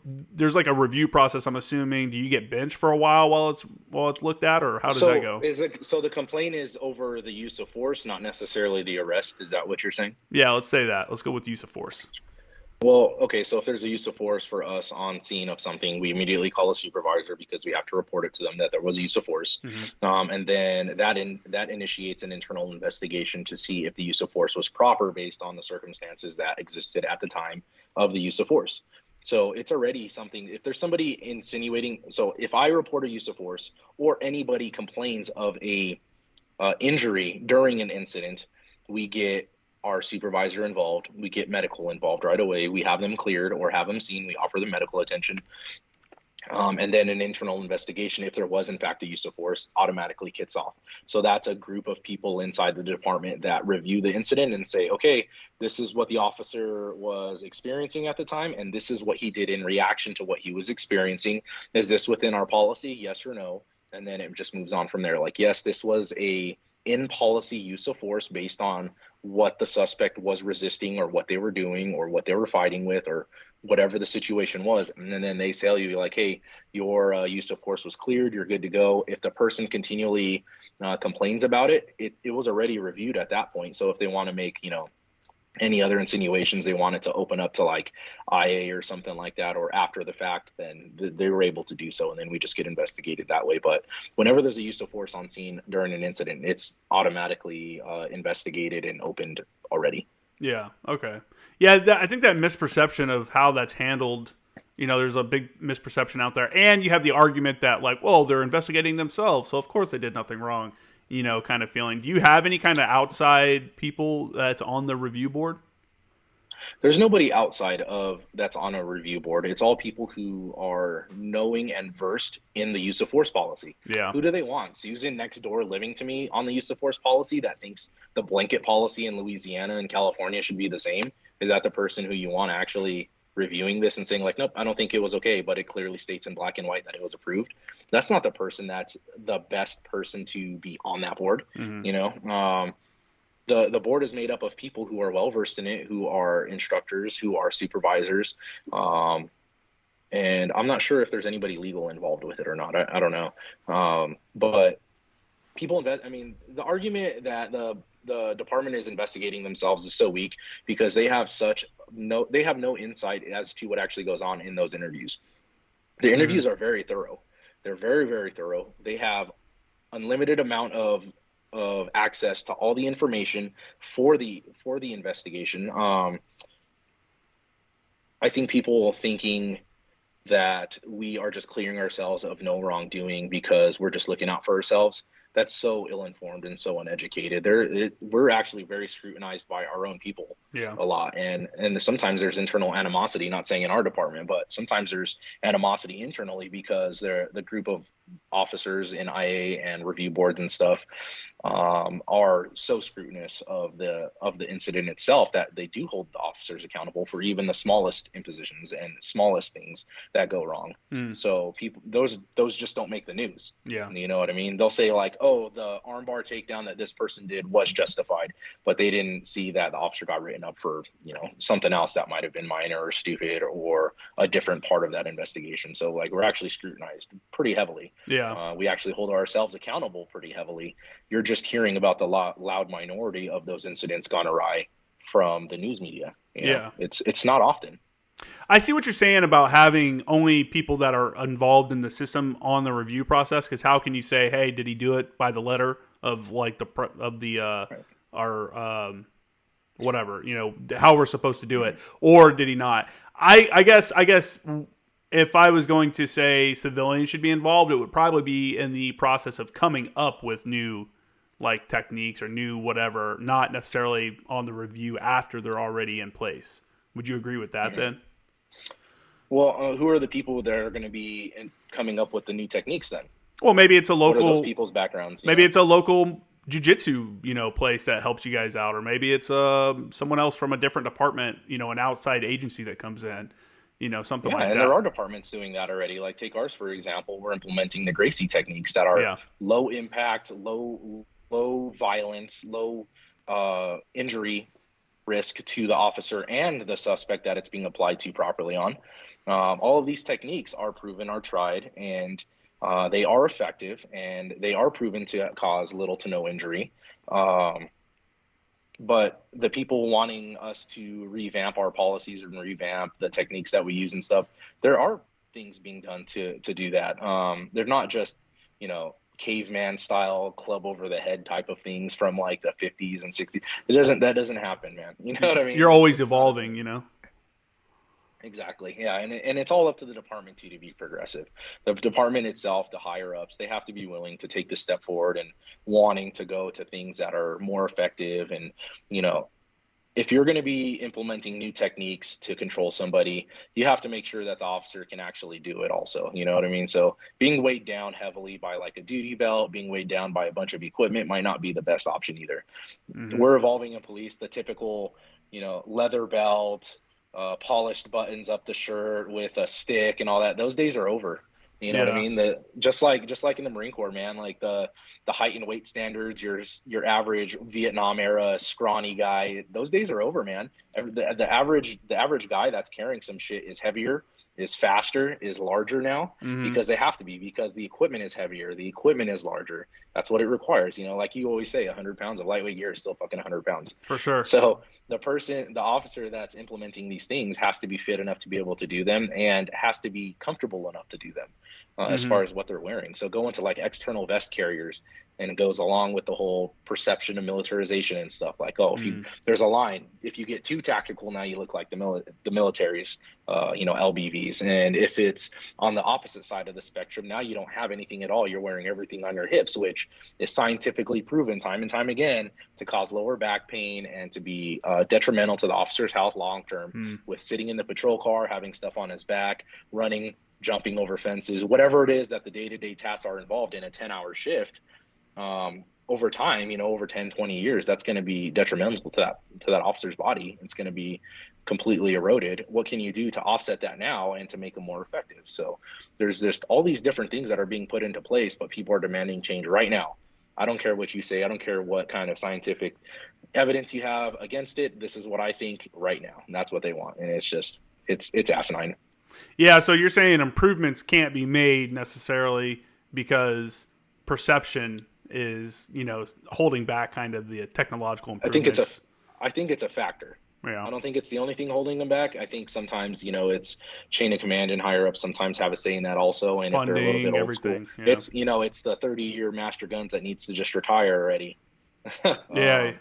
There's like a review process, I'm assuming. Do you get benched for a while it's looked at, or how does that go? So the complaint is over the use of force, not necessarily the arrest. Is that what you're saying? Yeah, let's say that. Let's go with use of force. Well, okay, so if there's a use of force for us on scene of something, we immediately call a supervisor because we have to report it to them that there was a use of force. And then that initiates an internal investigation to see if the use of force was proper based on the circumstances that existed at the time of the use of force. So it's already something, if there's somebody insinuating, so if I report a use of force or anybody complains of a injury during an incident, we get our supervisor involved, we get medical involved right away, we have them cleared or have them seen, we offer them medical attention. And then an internal investigation, if there was in fact a use of force, automatically kicks off. So that's a group of people inside the department that review the incident and say, okay, this is what the officer was experiencing at the time, and this is what he did in reaction to what he was experiencing. Is this within our policy? Yes or no? And then it just moves on from there. Like, yes, this was a in policy use of force based on what the suspect was resisting or what they were doing or what they were fighting with or whatever the situation was. And then they tell you like, hey, your use of force was cleared. You're good to go. If the person continually complains about it, it was already reviewed at that point. So if they want to make, any other insinuations, they wanted to open up to like IA or something like that, or after the fact, then they were able to do so. And then we just get investigated that way. But whenever there's a use of force on scene during an incident, it's automatically investigated and opened already. Yeah. Okay. Yeah. I think that misperception of how that's handled, there's a big misperception out there. And you have the argument that like, well, they're investigating themselves, so of course they did nothing wrong. Kind of feeling. Do you have any kind of outside people that's on the review board? There's nobody outside of that's on a review board. It's all people who are knowing and versed in the use of force policy. Yeah. Who do they want? Susan next door living to me on the use of force policy that thinks the blanket policy in Louisiana and California should be the same? Is that the person who you want actually reviewing this and saying like, nope, I don't think it was okay, but it clearly states in black and white that it was approved? That's not the person that's the best person to be on that board. Mm-hmm. The board is made up of people who are well versed in it, who are instructors, who are supervisors, and I'm not sure if there's anybody legal involved with it or not. I don't know, but people invest. I mean, the argument that the department is investigating themselves is so weak because they have no insight as to what actually goes on in those interviews. The interviews are very thorough. They're very, very thorough. They have unlimited amount of access to all the information for the investigation. I think people thinking that we are just clearing ourselves of no wrongdoing because we're just looking out for ourselves, that's so ill-informed and so uneducated. We're actually very scrutinized by our own people a lot. And sometimes there's internal animosity, not saying in our department, but sometimes there's animosity internally because the group of officers in IA and review boards and stuff are so scrutinous of the incident itself that they do hold the officers accountable for even the smallest impositions and smallest things that go wrong. So those just don't make the news. Yeah. You know what I mean? They'll say like, oh, the armbar takedown that this person did was justified, but they didn't see that the officer got written up for, something else that might have been minor or stupid or a different part of that investigation. So like we're actually scrutinized pretty heavily. Yeah. We actually hold ourselves accountable pretty heavily. You're just hearing about the loud minority of those incidents gone awry from the news media. It's not often. I see what you're saying about having only people that are involved in the system on the review process. Because how can you say, "Hey, did he do it by the letter of like our whatever how we're supposed to do it, or did he not?" I guess if I was going to say civilians should be involved, it would probably be in the process of coming up with new like techniques or new whatever, not necessarily on the review after they're already in place. Would you agree with that then? Well, who are the people that are going to be coming up with the new techniques then? Well, maybe it's a local. What are those people's backgrounds? Maybe it's a local jiu-jitsu, place that helps you guys out, or maybe it's someone else from a different department, an outside agency that comes in, something like that. And there are departments doing that already. Like take ours for example. We're implementing the Gracie techniques that are low impact, low violence, low injury risk to the officer and the suspect that it's being applied to properly on. All of these techniques are proven, are tried, and they are effective, and they are proven to cause little to no injury. But the people wanting us to revamp our policies and revamp the techniques that we use and stuff, there are things being done to do that. They're not just, caveman style club over the head type of things from like the 50s and 60s. That doesn't happen, man. You know what I mean? You're always evolving, Exactly. Yeah. And it's all up to the department to be progressive. The department itself, the higher ups, they have to be willing to take this step forward and wanting to go to things that are more effective. And, if you're going to be implementing new techniques to control somebody, you have to make sure that the officer can actually do it also. You know what I mean? So being weighed down heavily by like a duty belt, being weighed down by a bunch of equipment might not be the best option either. Mm-hmm. We're evolving in police, the typical, leather belt, polished buttons up the shirt with a stick and all that. Those days are over. You know what I mean? Just like in the Marine Corps, man, like the height and weight standards, your average Vietnam era scrawny guy, those days are over, man. The average guy that's carrying some shit is heavier, is faster, is larger now, because they have to be, because the equipment is heavier, the equipment is larger. That's what it requires. You know, like you always say, 100 pounds of lightweight gear is still fucking 100 pounds. For sure. So the officer that's implementing these things has to be fit enough to be able to do them, and has to be comfortable enough to do them. As far as what they're wearing. So go into like external vest carriers, and it goes along with the whole perception of militarization and stuff. Like, oh, there's a line. If you get too tactical, now you look like the military's, LBVs. And if it's on the opposite side of the spectrum, now you don't have anything at all. You're wearing everything on your hips, which is scientifically proven time and time again to cause lower back pain and to be detrimental to the officer's health long term. With sitting in the patrol car, having stuff on his back, running, jumping over fences, whatever it is that the day-to-day tasks are involved in a 10-hour shift, over time, over 10, 20 years, that's going to be detrimental to that officer's body. It's going to be completely eroded. What can you do to offset that now and to make them more effective? So there's just all these different things that are being put into place, but people are demanding change right now. I don't care what you say. I don't care what kind of scientific evidence you have against it. This is what I think right now. And that's what they want. And it's just, it's asinine. Yeah, so you're saying improvements can't be made necessarily because perception is, holding back kind of the technological improvements. I think it's a factor. Yeah. I don't think it's the only thing holding them back. I think sometimes, it's chain of command and higher ups sometimes have a say in that also. And funding, if they're a little bit old everything, school, it's the 30-year master guns that needs to just retire already. Yeah.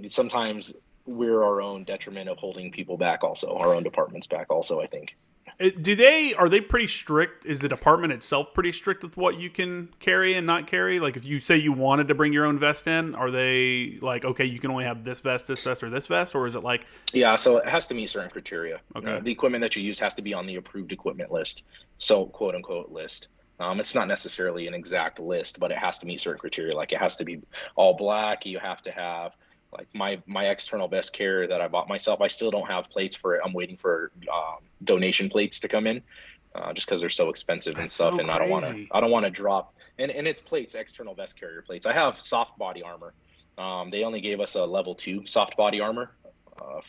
Sometimes we're our own detriment of holding people back also, our own departments back also, I think. Are they pretty strict? Is the department itself pretty strict with what you can carry and not carry? Like if you say you wanted to bring your own vest in, are they like, okay, you can only have this vest, or this vest? Or is it like... Yeah, so it has to meet certain criteria. Okay. The equipment that you use has to be on the approved equipment list. So quote unquote list. It's not necessarily an exact list, but it has to meet certain criteria. Like it has to be all black. You have to have like my external vest carrier that I bought myself. I still don't have plates for it. I'm waiting for donation plates to come in, just because they're so expensive and stuff. So and crazy. I don't want to drop. And it's plates, external vest carrier plates. I have soft body armor. They only gave us a level 2 soft body armor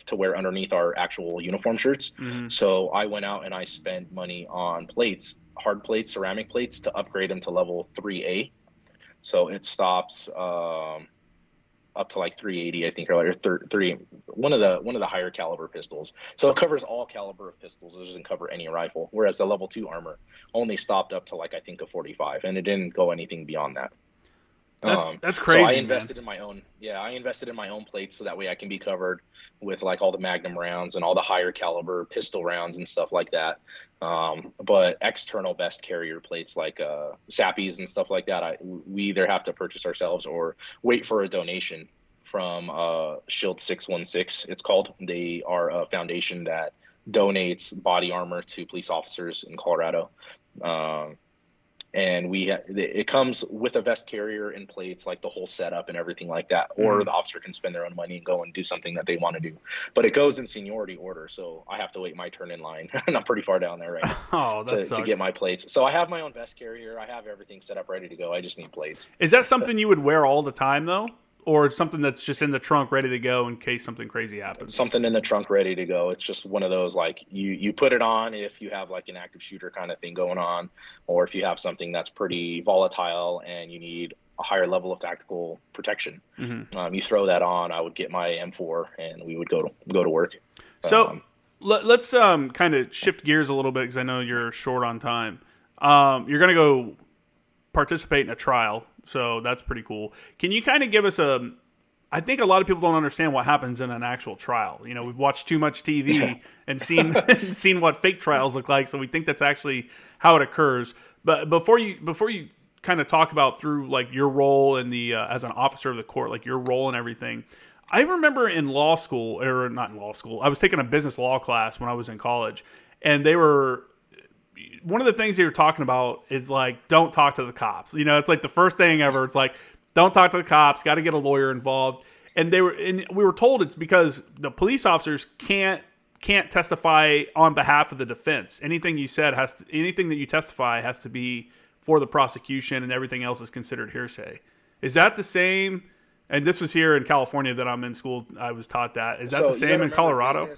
to wear underneath our actual uniform shirts. So I went out and I spent money on plates, hard plates, ceramic plates, to upgrade them to level 3A. So it stops up to like 380, I think, or 3, one of the higher caliber pistols. So it covers all caliber of pistols. It doesn't cover any rifle. Whereas the level 2 armor only stopped up to like, I think, a 45, and it didn't go anything beyond that. That's crazy. So I invested in my own. Yeah, I invested in my own plates so that way I can be covered with like all the Magnum rounds and all the higher caliber pistol rounds and stuff like that. But external vest carrier plates like Sappies and stuff like that, we either have to purchase ourselves or wait for a donation from Shield 616. It's called. They are a foundation that donates body armor to police officers in Colorado. And it comes with a vest carrier and plates, like the whole setup and everything like that. Or the officer can spend their own money and go and do something that they want to do. But it goes in seniority order, so I have to wait my turn in line. And I'm pretty far down there right now to get my plates. So I have my own vest carrier. I have everything set up ready to go. I just need plates. Is that something you would wear all the time, though? Or something that's just in the trunk ready to go in case something crazy happens? Something in the trunk ready to go. It's just one of those, like, you put it on if you have like an active shooter kind of thing going on, or if you have something that's pretty volatile and you need a higher level of tactical protection. You throw that on. I would get my M4 and we would go to work. So let's kind of shift gears a little bit, because I know you're short on time. You're going to go participate in a trial, so that's pretty cool. Can you kind of give us I think a lot of people don't understand what happens in an actual trial. We've watched too much TV and seen what fake trials look like, so we think that's actually how it occurs. But before you kind of talk about through like your role in the as an officer of the court, like your role and everything, I remember in law school, or not in law school, I was taking a business law class when I was in college, and one of the things they were talking about is like, don't talk to the cops. It's like the first thing ever. It's like, don't talk to the cops. Got to get a lawyer involved. And we were told it's because the police officers can't can't testify on behalf of the defense. Anything you said anything that you testify has to be for the prosecution, and everything else is considered hearsay. Is that the same? And this was here in California that I'm in school. I was taught that. Is that the same in Colorado?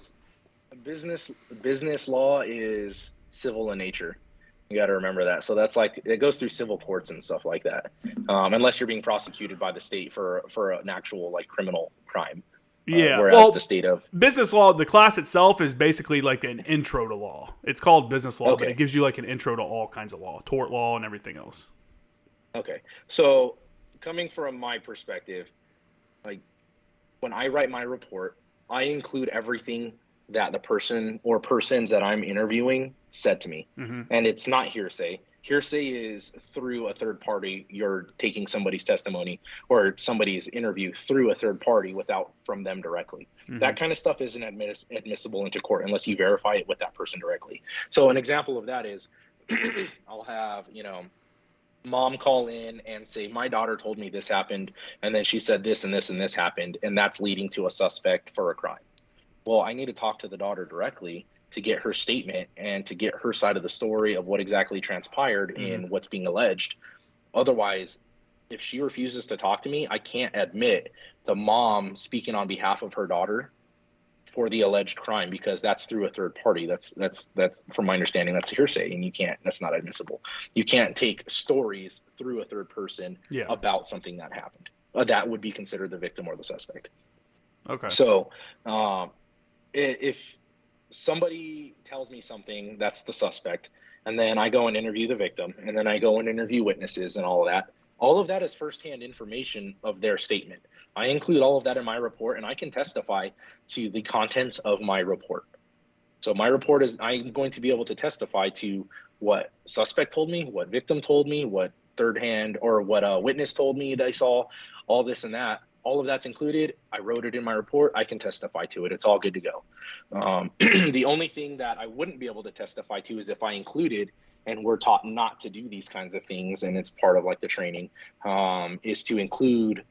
Business law is civil in nature. You got to remember that. So that's like, it goes through civil courts and stuff like that, unless you're being prosecuted by the state for an actual like criminal crime. Yeah. Whereas the state of business law, the class itself is basically like an intro to law. It's called business law, but it gives you like an intro to all kinds of law, tort law, and everything else. Okay. So coming from my perspective, like when I write my report, I include everything that the person or persons that I'm interviewing said to me. Mm-hmm. And it's not hearsay. Hearsay is through a third party. You're taking somebody's testimony or somebody's interview through a third party without from them directly. Mm-hmm. That kind of stuff isn't admissible into court unless you verify it with that person directly. So an example of that is I'll have, mom call in and say, my daughter told me this happened, and then she said this and this and this happened, and that's leading to a suspect for a crime. Well, I need to talk to the daughter directly to get her statement and to get her side of the story of what exactly transpired in what's being alleged. Otherwise, if she refuses to talk to me, I can't admit the mom speaking on behalf of her daughter for the alleged crime, because that's through a third party. That's from my understanding, that's hearsay, and that's not admissible. You can't take stories through a third person about something that happened. That would be considered the victim or the suspect. Okay. So if somebody tells me something, that's the suspect, and then I go and interview the victim, and then I go and interview witnesses and all of that is firsthand information of their statement. I include all of that in my report, and I can testify to the contents of my report. So my report is, I'm going to be able to testify to what suspect told me, what victim told me, what third hand or what a witness told me they saw, all this and that. All of that's included. I wrote it in my report. I can testify to it. It's all good to go. The only thing that I wouldn't be able to testify to is if I included, and we're taught not to do these kinds of things, and it's part of like the training, is to include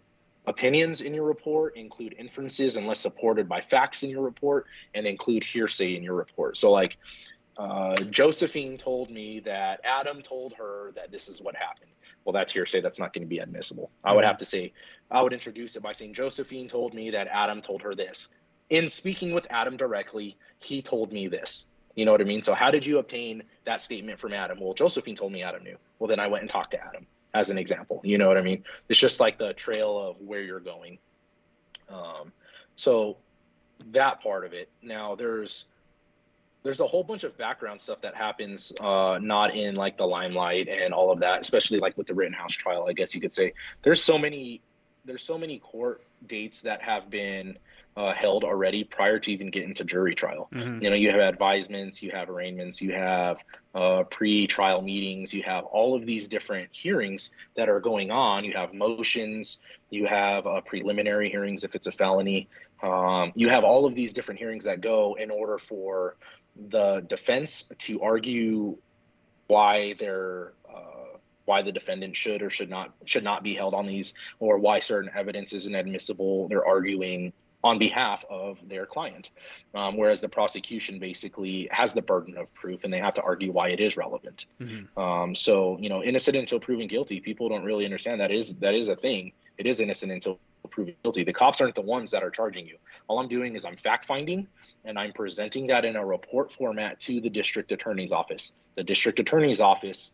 opinions in your report, include inferences unless supported by facts in your report, and include hearsay in your report. So like Josephine told me that Adam told her that this is what happened. Well, that's hearsay. That's not going to be admissible. I would have to say, I would introduce it by saying Josephine told me that Adam told her this. In speaking with Adam directly, he told me this. You know what I mean? So how did you obtain that statement from Adam? Well, Josephine told me Adam knew. Well, then I went and talked to Adam as an example. You know what I mean? It's just like the trail of where you're going. So that part of it. Now there's a whole bunch of background stuff that happens not in like the limelight and all of that, especially like with the Rittenhouse trial, I guess you could say. There's so many court dates that have been held already prior to even getting to jury trial. Mm-hmm. You have advisements, you have arraignments, you have pre-trial meetings, you have all of these different hearings that are going on. You have motions, you have preliminary hearings if it's a felony. You have all of these different hearings that go in order for the defense to argue why the defendant should or should not be held on these, or why certain evidence isn't admissible. They're arguing on behalf of their client, whereas the prosecution basically has the burden of proof, and they have to argue why it is relevant. Mm-hmm. So innocent until proven guilty. People don't really understand that is a thing. It is innocent until proven guilty. The cops aren't the ones that are charging you. All I'm doing is I'm fact finding, and I'm presenting that in a report format to the district attorney's office. The district attorney's office,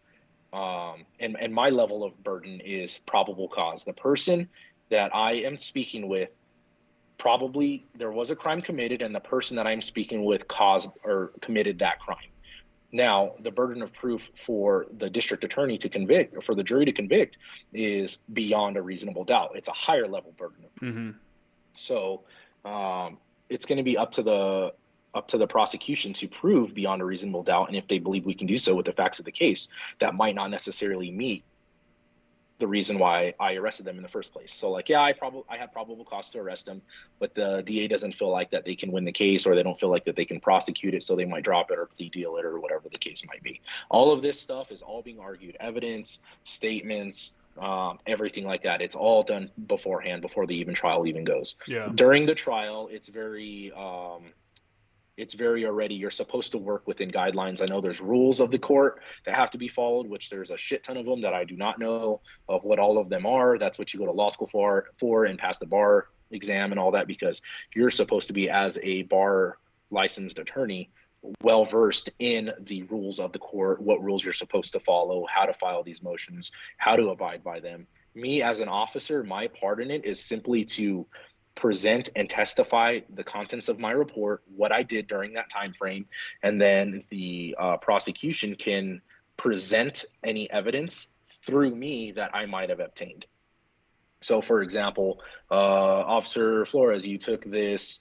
and my level of burden is probable cause. The person that I am speaking with, probably there was a crime committed, and the person that I'm speaking with caused or committed that crime. Now, the burden of proof for the district attorney to convict, or for the jury to convict, is beyond a reasonable doubt. It's a higher level burden of proof. Mm-hmm. So it's going to be up to the prosecution to prove beyond a reasonable doubt, and if they believe we can do so with the facts of the case, that might not necessarily meet the reason why I arrested them in the first place. So like, I have probable cause to arrest them, but the DA doesn't feel like that they can win the case, or they don't feel like that they can prosecute it, so they might drop it or plea deal it or whatever the case might be. All of this stuff is all being argued, evidence, statements, everything like that. It's all done beforehand, before the trial even goes. Yeah. During the trial, it's very It's very already, you're supposed to work within guidelines. I know there's rules of the court that have to be followed, which there's a shit ton of them that I do not know of what all of them are. That's what you go to law school for and pass the bar exam and all that, because you're supposed to be, as a bar licensed attorney, well versed in the rules of the court, what rules you're supposed to follow, how to file these motions, how to abide by them. Me as an officer, my part in it is simply to present and testify the contents of my report, what I did during that time frame, and then the prosecution can present any evidence through me that I might have obtained. So, for example, Officer Flores, you took this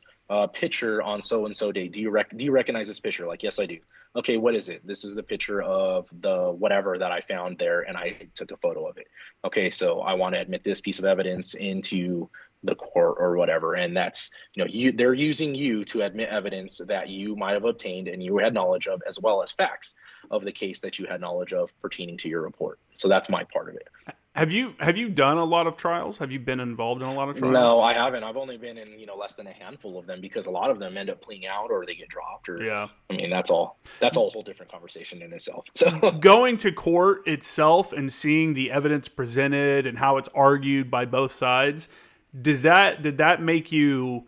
picture on so-and-so day. Do you recognize this picture? Like, yes, I do. Okay, what is it? This is the picture of the whatever that I found there, and I took a photo of it. Okay, so I want to admit this piece of evidence into the court or whatever, and that's, they're using you to admit evidence that you might have obtained and you had knowledge of, as well as facts of the case that you had knowledge of pertaining to your report. So that's my part of it. Have you done a lot of trials? Have you been involved in a lot of trials? No, I haven't. I've only been in, less than a handful of them, because a lot of them end up pleading out or they get dropped, or yeah. I mean, that's a whole different conversation in itself. So going to court itself and seeing the evidence presented and how it's argued by both sides, did that make you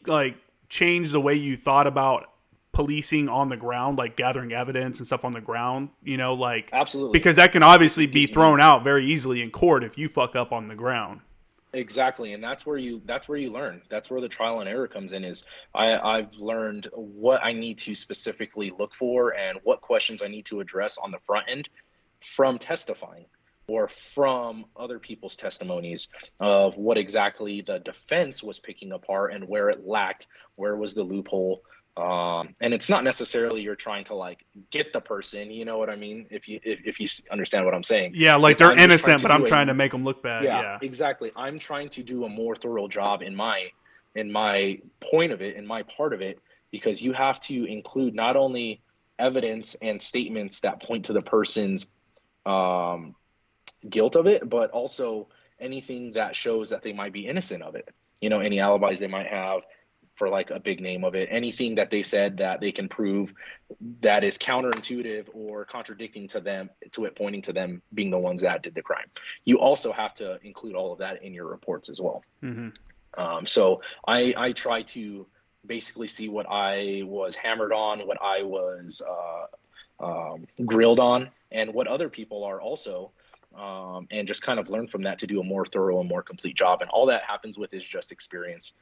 like change the way you thought about policing on the ground, like gathering evidence and stuff on the ground, like absolutely, because that can obviously be thrown out very easily in court if you fuck up on the ground. Exactly, and that's where you learn. That's where the trial and error comes in. Is I've learned what I need to specifically look for and what questions I need to address on the front end from testifying, or from other people's testimonies of what exactly the defense was picking apart and where it lacked, where was the loophole. And it's not necessarily you're trying to like get the person, you know what I mean? If you understand what I'm saying. Yeah, like they're innocent, but I'm trying to make them look bad. Yeah, exactly. I'm trying to do a more thorough job in my point of it, in my part of it, because you have to include not only evidence and statements that point to the person's guilt of it, but also anything that shows that they might be innocent of it. Any alibis they might have for like a big name of it, anything that they said that they can prove that is counterintuitive or contradicting to it, pointing to them being the ones that did the crime. You also have to include all of that in your reports as well. Mm-hmm. So I try to basically see what I was hammered on, what I was grilled on, and what other people are also, and just kind of learn from that to do a more thorough and more complete job. And all that happens with is just experience,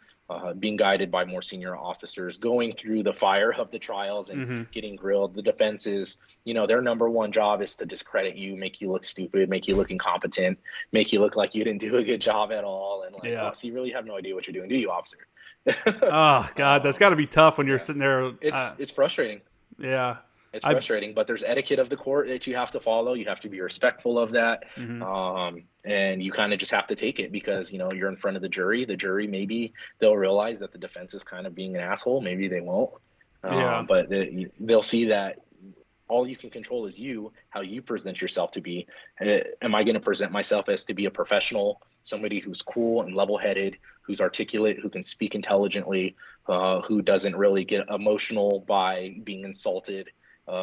being guided by more senior officers, going through the fire of the trials and mm-hmm. getting grilled. The defense is, their number one job is to discredit you, make you look stupid, make you look incompetent, make you look like you didn't do a good job at all. And like, oh, so you really have no idea what you're doing, do you, officer? Oh God, that's got to be tough when you're sitting there. It's frustrating. Yeah. It's frustrating, but there's etiquette of the court that you have to follow. You have to be respectful of that. Mm-hmm. And you kind of just have to take it because, you're in front of the jury. The jury, maybe they'll realize that the defense is kind of being an asshole. Maybe they won't. But they'll see that all you can control is how you present yourself to be. Am I going to present myself as to be a professional, somebody who's cool and level-headed, who's articulate, who can speak intelligently, who doesn't really get emotional by being insulted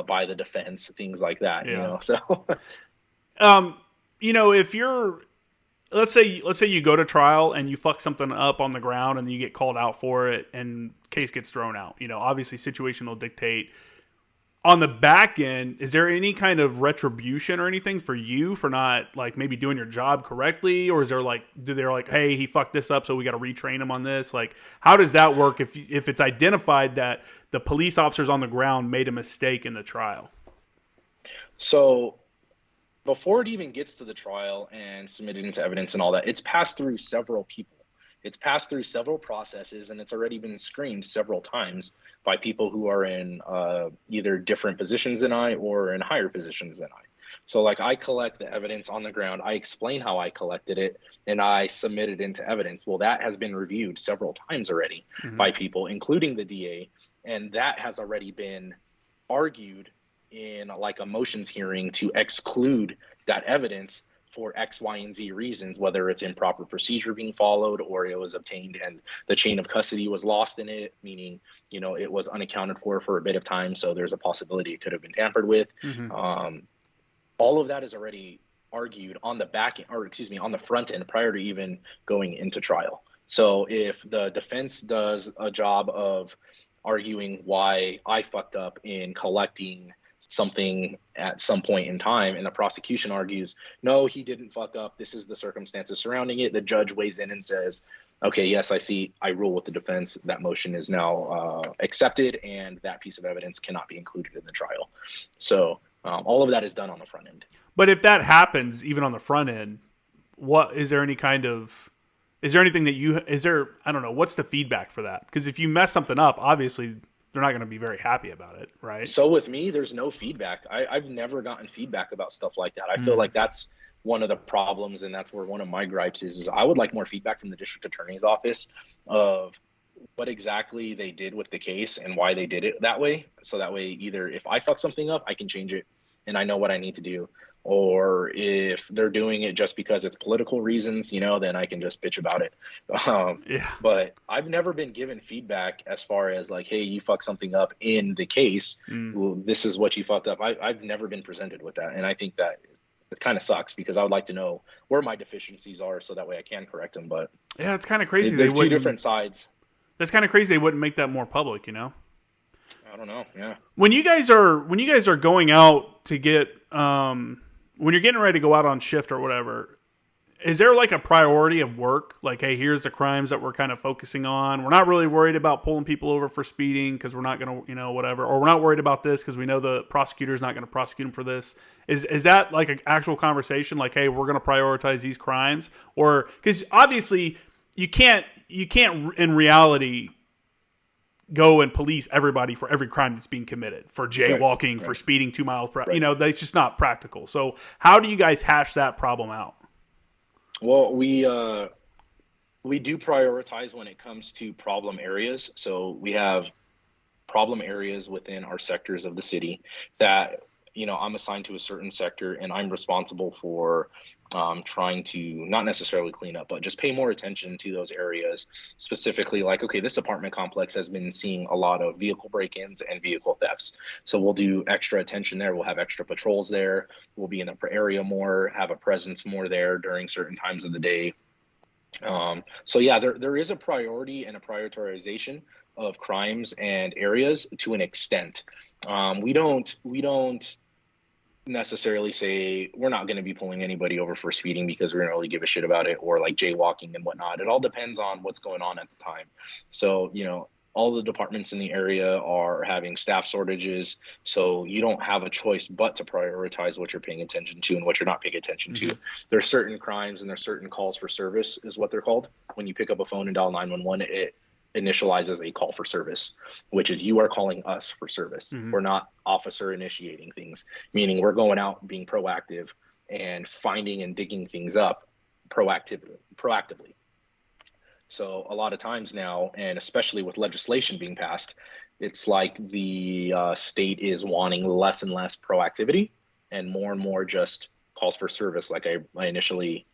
by the defense, things like that, so. If you're, let's say you go to trial and you fuck something up on the ground and you get called out for it and case gets thrown out, obviously situation will dictate. On the back end, is there any kind of retribution or anything for you for not like maybe doing your job correctly? Or is there like, they're like, hey, he fucked this up, so we got to retrain him on this? Like, how does that work if it's identified that the police officers on the ground made a mistake in the trial? So before it even gets to the trial and submitted into evidence and all that, it's passed through several people. It's passed through several processes, and it's already been screened several times by people who are in either different positions than I or in higher positions than I. So like I collect the evidence on the ground, I explain how I collected it, and I submit it into evidence. Well, that has been reviewed several times already mm-hmm. by people, including the DA, and that has already been argued in like a motions hearing to exclude that evidence for X, Y, and Z reasons, whether it's improper procedure being followed or it was obtained and the chain of custody was lost in it, meaning, it was unaccounted for a bit of time. So there's a possibility it could have been tampered with. All of that is already argued on the back end, or excuse me, on the front end prior to even going into trial. So if the defense does a job of arguing why I fucked up in collecting something at some point in time, and the prosecution argues, no, he didn't fuck up, this is the circumstances surrounding it, the judge weighs in and says, okay, yes, I see, I rule with the defense, that motion is now accepted, and that piece of evidence cannot be included in the trial. So all of that is done on the front end. But if that happens, even on the front end, is there anything that I don't know, what's the feedback for that? Because if you mess something up, obviously they're not going to be very happy about it, right? So with me, there's no feedback. I've never gotten feedback about stuff like that. I feel like that's one of the problems, and that's where one of my gripes is I would like more feedback from the district attorney's office of what exactly they did with the case and why they did it that way. So that way, either if I fuck something up, I can change it and I know what I need to do. Or if they're doing it just because it's political reasons, then I can just bitch about it. But I've never been given feedback as far as like, hey, you fucked something up in the case. Well, this is what you fucked up. I've never been presented with that. And I think that it kind of sucks because I would like to know where my deficiencies are so that way I can correct them. But yeah, it's kind of crazy. They're two different sides. That's kind of crazy. They wouldn't make that more public, I don't know. Yeah. When you guys are going out to get, when you're getting ready to go out on shift or whatever, is there like a priority of work? Like, hey, here's the crimes that we're kind of focusing on. We're not really worried about pulling people over for speeding because we're not going to, whatever. Or we're not worried about this because we know the prosecutor's not going to prosecute them for this. Is that like an actual conversation? Like, hey, we're going to prioritize these crimes? Or because obviously you can't in reality go and police everybody for every crime that's being committed, for jaywalking, for speeding 2 miles per hour. That's just not practical. So how do you guys hash that problem out? Well, we do prioritize when it comes to problem areas. So we have problem areas within our sectors of the city that, I'm assigned to a certain sector and I'm responsible for trying to not necessarily clean up, but just pay more attention to those areas. Specifically, like, okay, this apartment complex has been seeing a lot of vehicle break-ins and vehicle thefts. So we'll do extra attention there. We'll have extra patrols there. We'll be in the area more, have a presence more there during certain times of the day. So yeah, there is a priority and a prioritization of crimes and areas to an extent. We don't necessarily say we're not going to be pulling anybody over for speeding because we don't really give a shit about it, or like jaywalking and whatnot. It all depends on what's going on at the time. So, all the departments in the area are having staff shortages. So you don't have a choice but to prioritize what you're paying attention to and what you're not paying attention to. There's certain crimes and there's certain calls for service is what they're called. When you pick up a phone and dial 911, it initializes a call for service, which is you are calling us for service. We're not officer initiating things, meaning we're going out being proactive and finding and digging things up proactively. So a lot of times now, and especially with legislation being passed, it's like the state is wanting less and less proactivity and more just calls for service, like I initially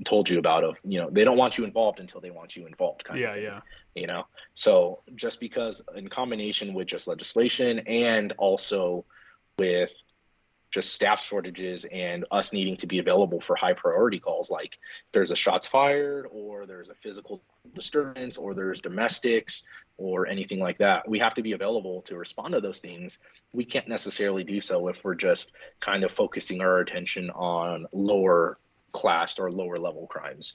told you about. Of they don't want you involved until they want you involved, kind of thing. So just because in combination with just legislation and also with just staff shortages and us needing to be available for high priority calls, like there's a shots fired or there's a physical disturbance or there's domestics or anything like that, we have to be available to respond to those things. We can't necessarily do so if we're just kind of focusing our attention on lower classed or lower level crimes.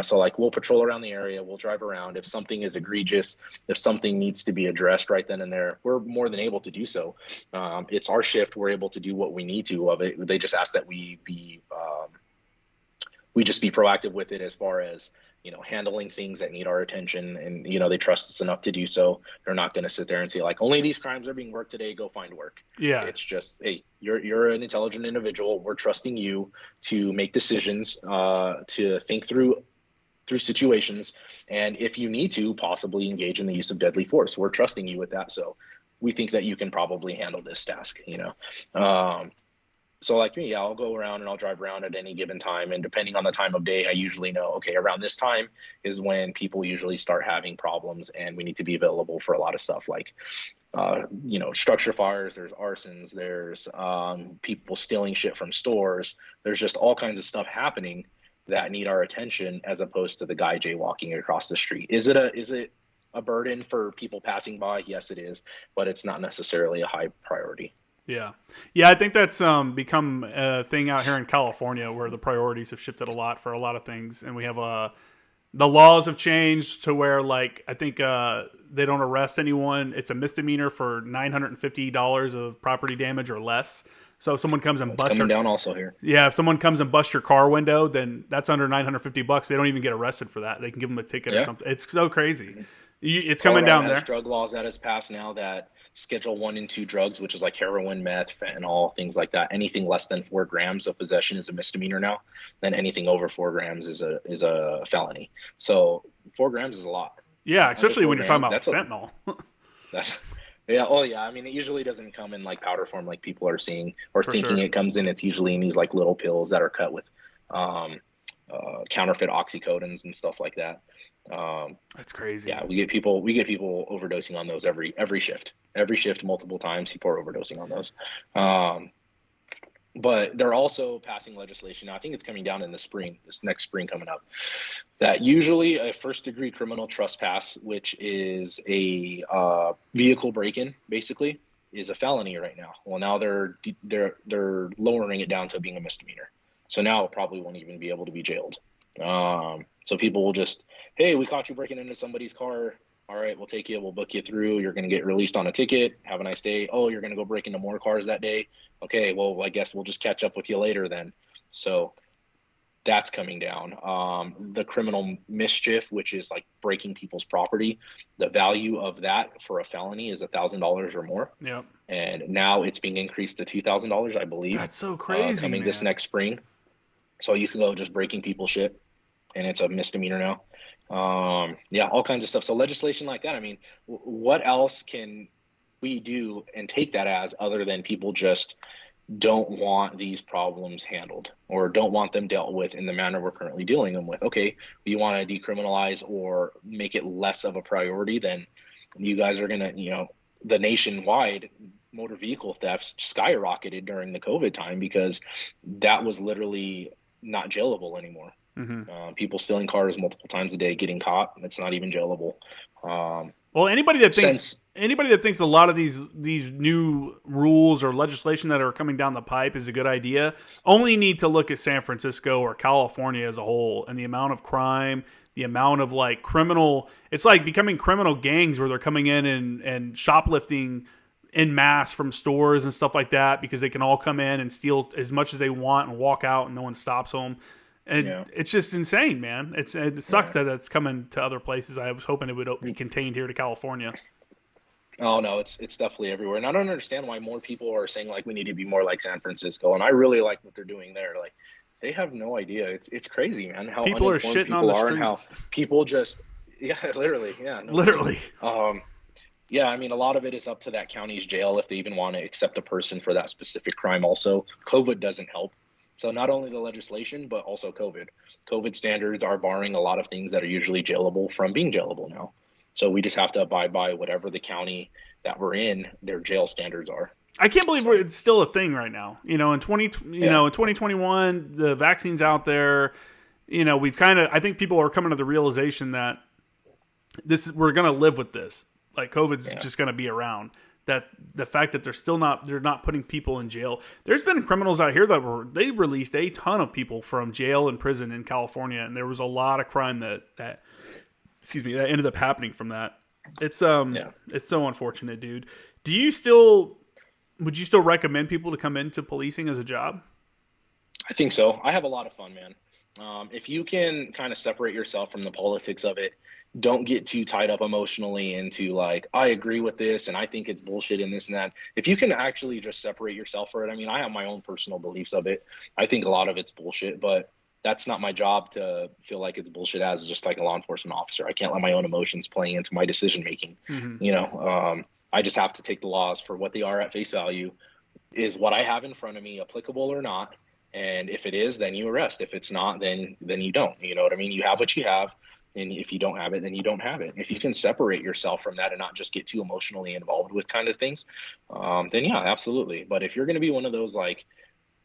So like we'll patrol around the area, we'll drive around. If something is egregious, if something needs to be addressed right then and there, we're more than able to do so. It's our shift, we're able to do what we need to of it. They just ask that we just be proactive with it as far as handling things that need our attention, and they trust us enough to do so. They're not going to sit there and say like, only these crimes are being worked today, go find work. It's just, hey, you're an intelligent individual, we're trusting you to make decisions, to think through situations, and if you need to possibly engage in the use of deadly force, we're trusting you with that. So we think that you can probably handle this task. So like me, yeah, I'll go around and I'll drive around at any given time. And depending on the time of day, I usually know, okay, around this time is when people usually start having problems and we need to be available for a lot of stuff like, structure fires, there's arsons, there's people stealing shit from stores. There's just all kinds of stuff happening that need our attention as opposed to the guy jaywalking across the street. Is it a burden for people passing by? Yes, it is, but it's not necessarily a high priority. Yeah. Yeah, I think that's become a thing out here in California where the priorities have shifted a lot for a lot of things. And we have the laws have changed to where, like, I think they don't arrest anyone. It's a misdemeanor for $950 of property damage or less. So if someone comes and It's coming down also here. yeah, if someone comes and busts your car window, then that's under $950. They don't even get arrested for that. They can give them a ticket or something. It's so crazy. It's coming down there. Drug laws that has passed now that Schedule 1 and 2 drugs, which is like heroin, meth, fentanyl, things like that. Anything less than 4 grams of possession is a misdemeanor now. Then anything over 4 grams is a felony. So 4 grams is a lot. Yeah, especially when you're talking about fentanyl. Yeah. Oh, yeah. I mean, it usually doesn't come in like powder form like people are seeing or thinking it comes in. It's usually in these like little pills that are cut with counterfeit oxycodons and stuff like that. That's crazy. Yeah, we get people overdosing on those every shift, multiple times. People are overdosing on those. But they're also passing legislation. I think it's coming down in the spring, this next spring coming up, that usually a first-degree criminal trespass, which is a vehicle break-in, basically, is a felony right now. Well, now they're lowering it down to being a misdemeanor. So now it probably won't even be able to be jailed. So people will just, hey, we caught you breaking into somebody's car. All right, we'll take you. We'll book you through. You're going to get released on a ticket. Have a nice day. Oh, you're going to go break into more cars that day. Okay, well, I guess we'll just catch up with you later then. So that's coming down. The criminal mischief, which is like breaking people's property, the value of that for a felony is $1,000 or more. Yep. And now it's being increased to $2,000, I believe. That's so crazy, coming this next spring. So you can go just breaking people's shit, and it's a misdemeanor now. Yeah, all kinds of stuff. So legislation like that, I mean, what else can we do and take that as other than people just don't want these problems handled or don't want them dealt with in the manner we're currently dealing them with? Okay, we want to decriminalize or make it less of a priority, then you guys are going to, the nationwide motor vehicle thefts skyrocketed during the COVID time because that was literally not jailable anymore. Mm-hmm. People stealing cars multiple times a day, getting caught. It's not even jailable. Well, anybody that thinks a lot of these new rules or legislation that are coming down the pipe is a good idea, only need to look at San Francisco or California as a whole and the amount of crime, the amount of like criminal. It's like becoming criminal gangs where they're coming in and shoplifting en masse from stores and stuff like that because they can all come in and steal as much as they want and walk out and no one stops them. And it's just insane, man. It sucks that that's coming to other places. I was hoping it would be contained here to California. Oh no, it's definitely everywhere. And I don't understand why more people are saying like we need to be more like San Francisco. And I really like what they're doing there. Like they have no idea. It's crazy, man. How people are shitting on the streets. And how people just literally. Literally. Yeah, I mean, a lot of it is up to that county's jail if they even want to accept a person for that specific crime. Also, COVID doesn't help. So not only the legislation, but also COVID. COVID standards are barring a lot of things that are usually jailable from being jailable now. So we just have to abide by whatever the county that we're in, their jail standards are. I can't believe it's still a thing right now. In 2021, the vaccine's out there. I think people are coming to the realization that we're going to live with this. Like COVID's just going to be around. That the fact that they're not putting people in jail. There's been criminals out here they released a ton of people from jail and prison in California, and there was a lot of crime that ended up happening from that. It's so unfortunate, dude. Would you still recommend people to come into policing as a job? I think so. I have a lot of fun, man. If you can kind of separate yourself from the politics of it, don't get too tied up emotionally into like, I agree with this and I think it's bullshit and this and that. If you can actually just separate yourself from it, I mean, I have my own personal beliefs of it. I think a lot of it's bullshit, but that's not my job to feel like it's bullshit as just like a law enforcement officer. I can't let my own emotions play into my decision making. Mm-hmm. I just have to take the laws for what they are at face value. is what I have in front of me applicable or not? And if it is, then you arrest. If it's not, then you don't. You know what I mean? You have what you have, and if you don't have it, then you don't have it. If you can separate yourself from that and not just get too emotionally involved with kind of things, then yeah, absolutely. But if you're going to be one of those like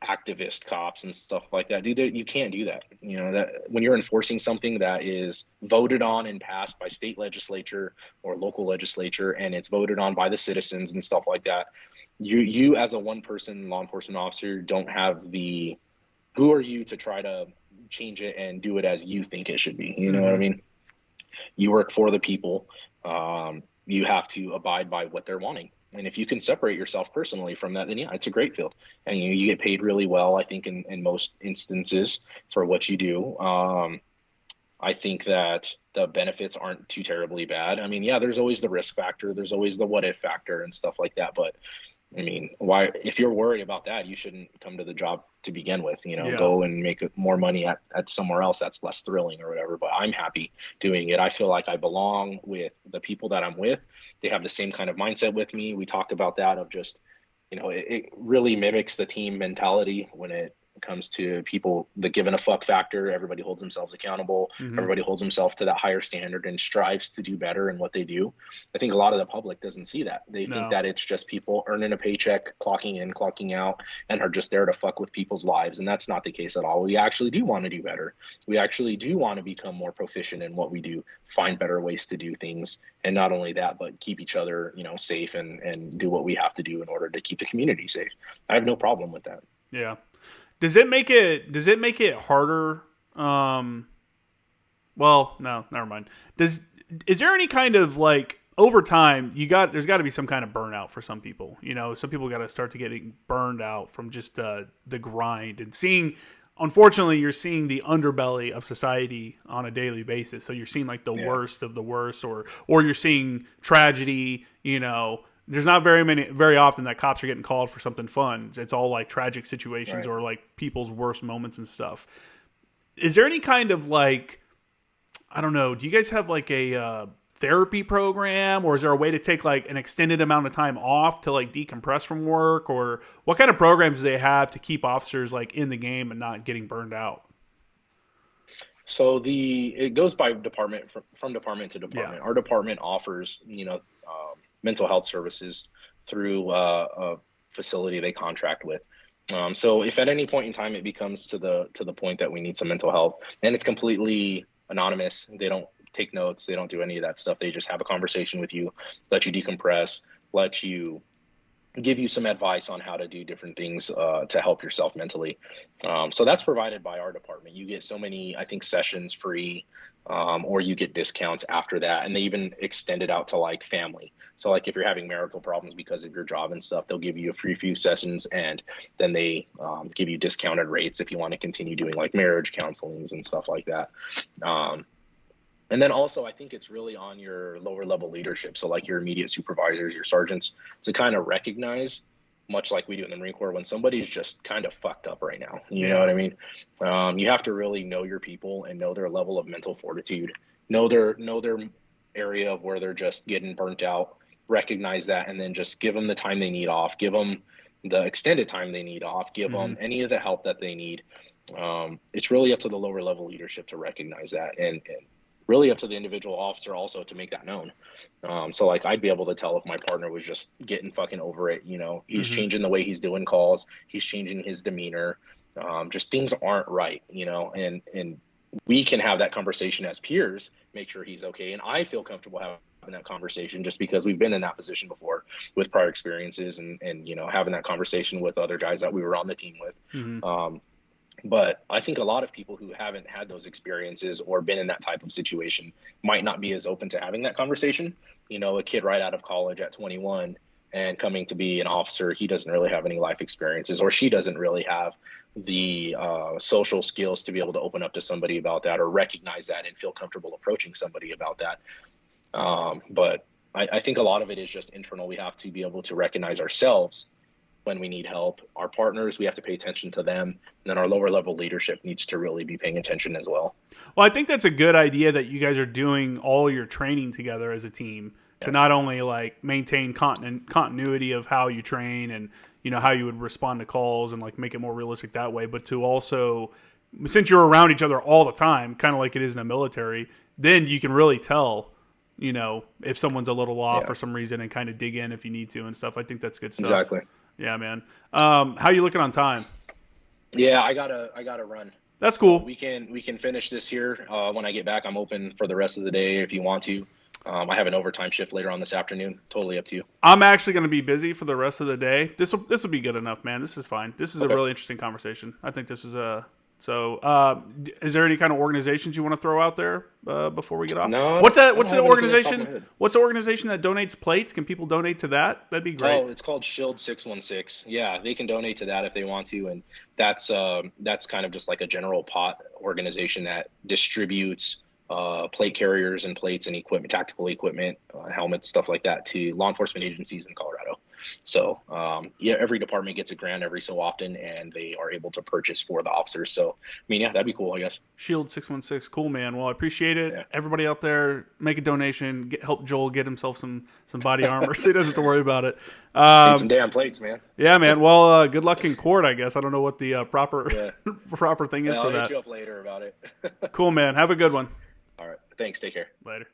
activist cops and stuff like that, dude, you can't do that. You know, that when you're enforcing something that is voted on and passed by state legislature or local legislature, and it's voted on by the citizens and stuff like that, you as a one person law enforcement officer don't have the, who are you to try to change it and do it as you think it should be? You know what I mean? You work for the people. You have to abide by what they're wanting. And if you can separate yourself personally from that, then yeah, it's a great field. And you get paid really well, I think, in most instances for what you do. I think that the benefits aren't too terribly bad. I mean, yeah, there's always the risk factor. There's always the what if factor and stuff like that. But I mean, why, if you're worried about that, you shouldn't come to the job to begin with, you know, go and make more money at somewhere else that's less thrilling or whatever. But I'm happy doing it. I feel like I belong with the people that I'm with. They have the same kind of mindset with me. We talked about that of just, you know, it really mimics the team mentality when it comes to people, the given a fuck factor. Everybody holds themselves accountable. Everybody holds himself to that higher standard and strives to do better in what they do. I think a lot of the public doesn't see that. They think that it's just people earning a paycheck, clocking in, clocking out, and are just there to fuck with people's lives. And that's not the case at all. We actually do want to do better. We actually do want to become more proficient in what we do, find better ways to do things. And not only that, but keep each other, you know, safe and do what we have to do in order to keep the community safe. I have no problem with that. Yeah. Does it make it harder? Well, no, never mind. Is there any kind of like over time there's got to be some kind of burnout for some people. You know, some people got to start to getting burned out from just the grind and seeing. Unfortunately, you're seeing the underbelly of society on a daily basis. So you're seeing like the worst of the worst, or you're seeing tragedy. You know. There's not very often that cops are getting called for something fun. It's all like tragic situations or like people's worst moments and stuff. Is there any kind of like, I don't know, do you guys have like a therapy program, or is there a way to take like an extended amount of time off to like decompress from work, or what kind of programs do they have to keep officers like in the game and not getting burned out? So it goes by department, from department to department. Our department offers, you know, mental health services through a facility they contract with. So if at any point in time it becomes to the point that we need some mental health, and it's completely anonymous, they don't take notes, they don't do any of that stuff. They just have a conversation with you, let you decompress, let you give you some advice on how to do different things to help yourself mentally. So that's provided by our department. You get so many, I think, sessions free, or you get discounts after that. And they even extend it out to like family. So like if you're having marital problems because of your job and stuff, they'll give you a free few sessions, and then they give you discounted rates if you want to continue doing like marriage counselings and stuff like that. And then also, I think it's really on your lower level leadership. So like your immediate supervisors, your sergeants, to kind of recognize, much like we do in the Marine Corps, when somebody's just kind of fucked up right now. You know what I mean? You have to really know your people and know their level of mental fortitude, know their area of where they're just getting burnt out, recognize that, and then just give them the time they need off, give them the extended time they need off, give them any of the help that they need. It's really up to the lower level leadership to recognize that, and really up to the individual officer also to make that known. So like I'd be able to tell if my partner was just getting fucking over it, you know, he's changing the way he's doing calls, he's changing his demeanor, just things aren't right, you know, and we can have that conversation as peers, make sure he's okay. And I feel comfortable having that conversation just because we've been in that position before with prior experiences and, you know, having that conversation with other guys that we were on the team with. But I think a lot of people who haven't had those experiences or been in that type of situation might not be as open to having that conversation. You know, a kid right out of college at 21 and coming to be an officer, he doesn't really have any life experiences, or she doesn't really have the social skills to be able to open up to somebody about that, or recognize that and feel comfortable approaching somebody about that. But I think a lot of it is just internal. We have to be able to recognize ourselves when we need help. Our partners, we have to pay attention to them. And then our lower level leadership needs to really be paying attention as well. Well, I think that's a good idea that you guys are doing all your training together as a team to not only like maintain continuity of how you train and how you would respond to calls and like make it more realistic that way, but to also, since you're around each other all the time, kind of like it is in the military, then you can really tell if someone's a little off for some reason and kind of dig in if you need to and stuff. I think that's good stuff. Exactly. Yeah, man. How you looking on time? Yeah, I gotta run. That's cool. We can finish this here. When I get back, I'm open for the rest of the day if you want to. I have an overtime shift later on this afternoon. Totally up to you. I'm actually going to be busy for the rest of the day. This will be good enough, man. This is fine. This is a really interesting conversation. I think this is a. So, is there any kind of organizations you want to throw out there before we get off? No. What's the organization? What's the organization that donates plates? Can people donate to that? That'd be great. Oh, it's called Shield 616. Yeah, they can donate to that if they want to, and that's kind of just like a general pot organization that distributes plate carriers and plates and equipment, tactical equipment, helmets, stuff like that to law enforcement agencies in Colorado. So, every department gets a grant every so often, and they are able to purchase for the officers. So, I mean, that'd be cool, I guess. Shield 616, cool, man. Well, I appreciate it. Yeah. Everybody out there, make a donation. Help Joel get himself some body armor so he doesn't have to worry about it. Need some damn plates, man. Yeah, man. Well, good luck in court, I guess. I don't know what the proper proper thing is for that. I'll hit you up later about it. Cool, man. Have a good one. All right. Thanks. Take care. Later.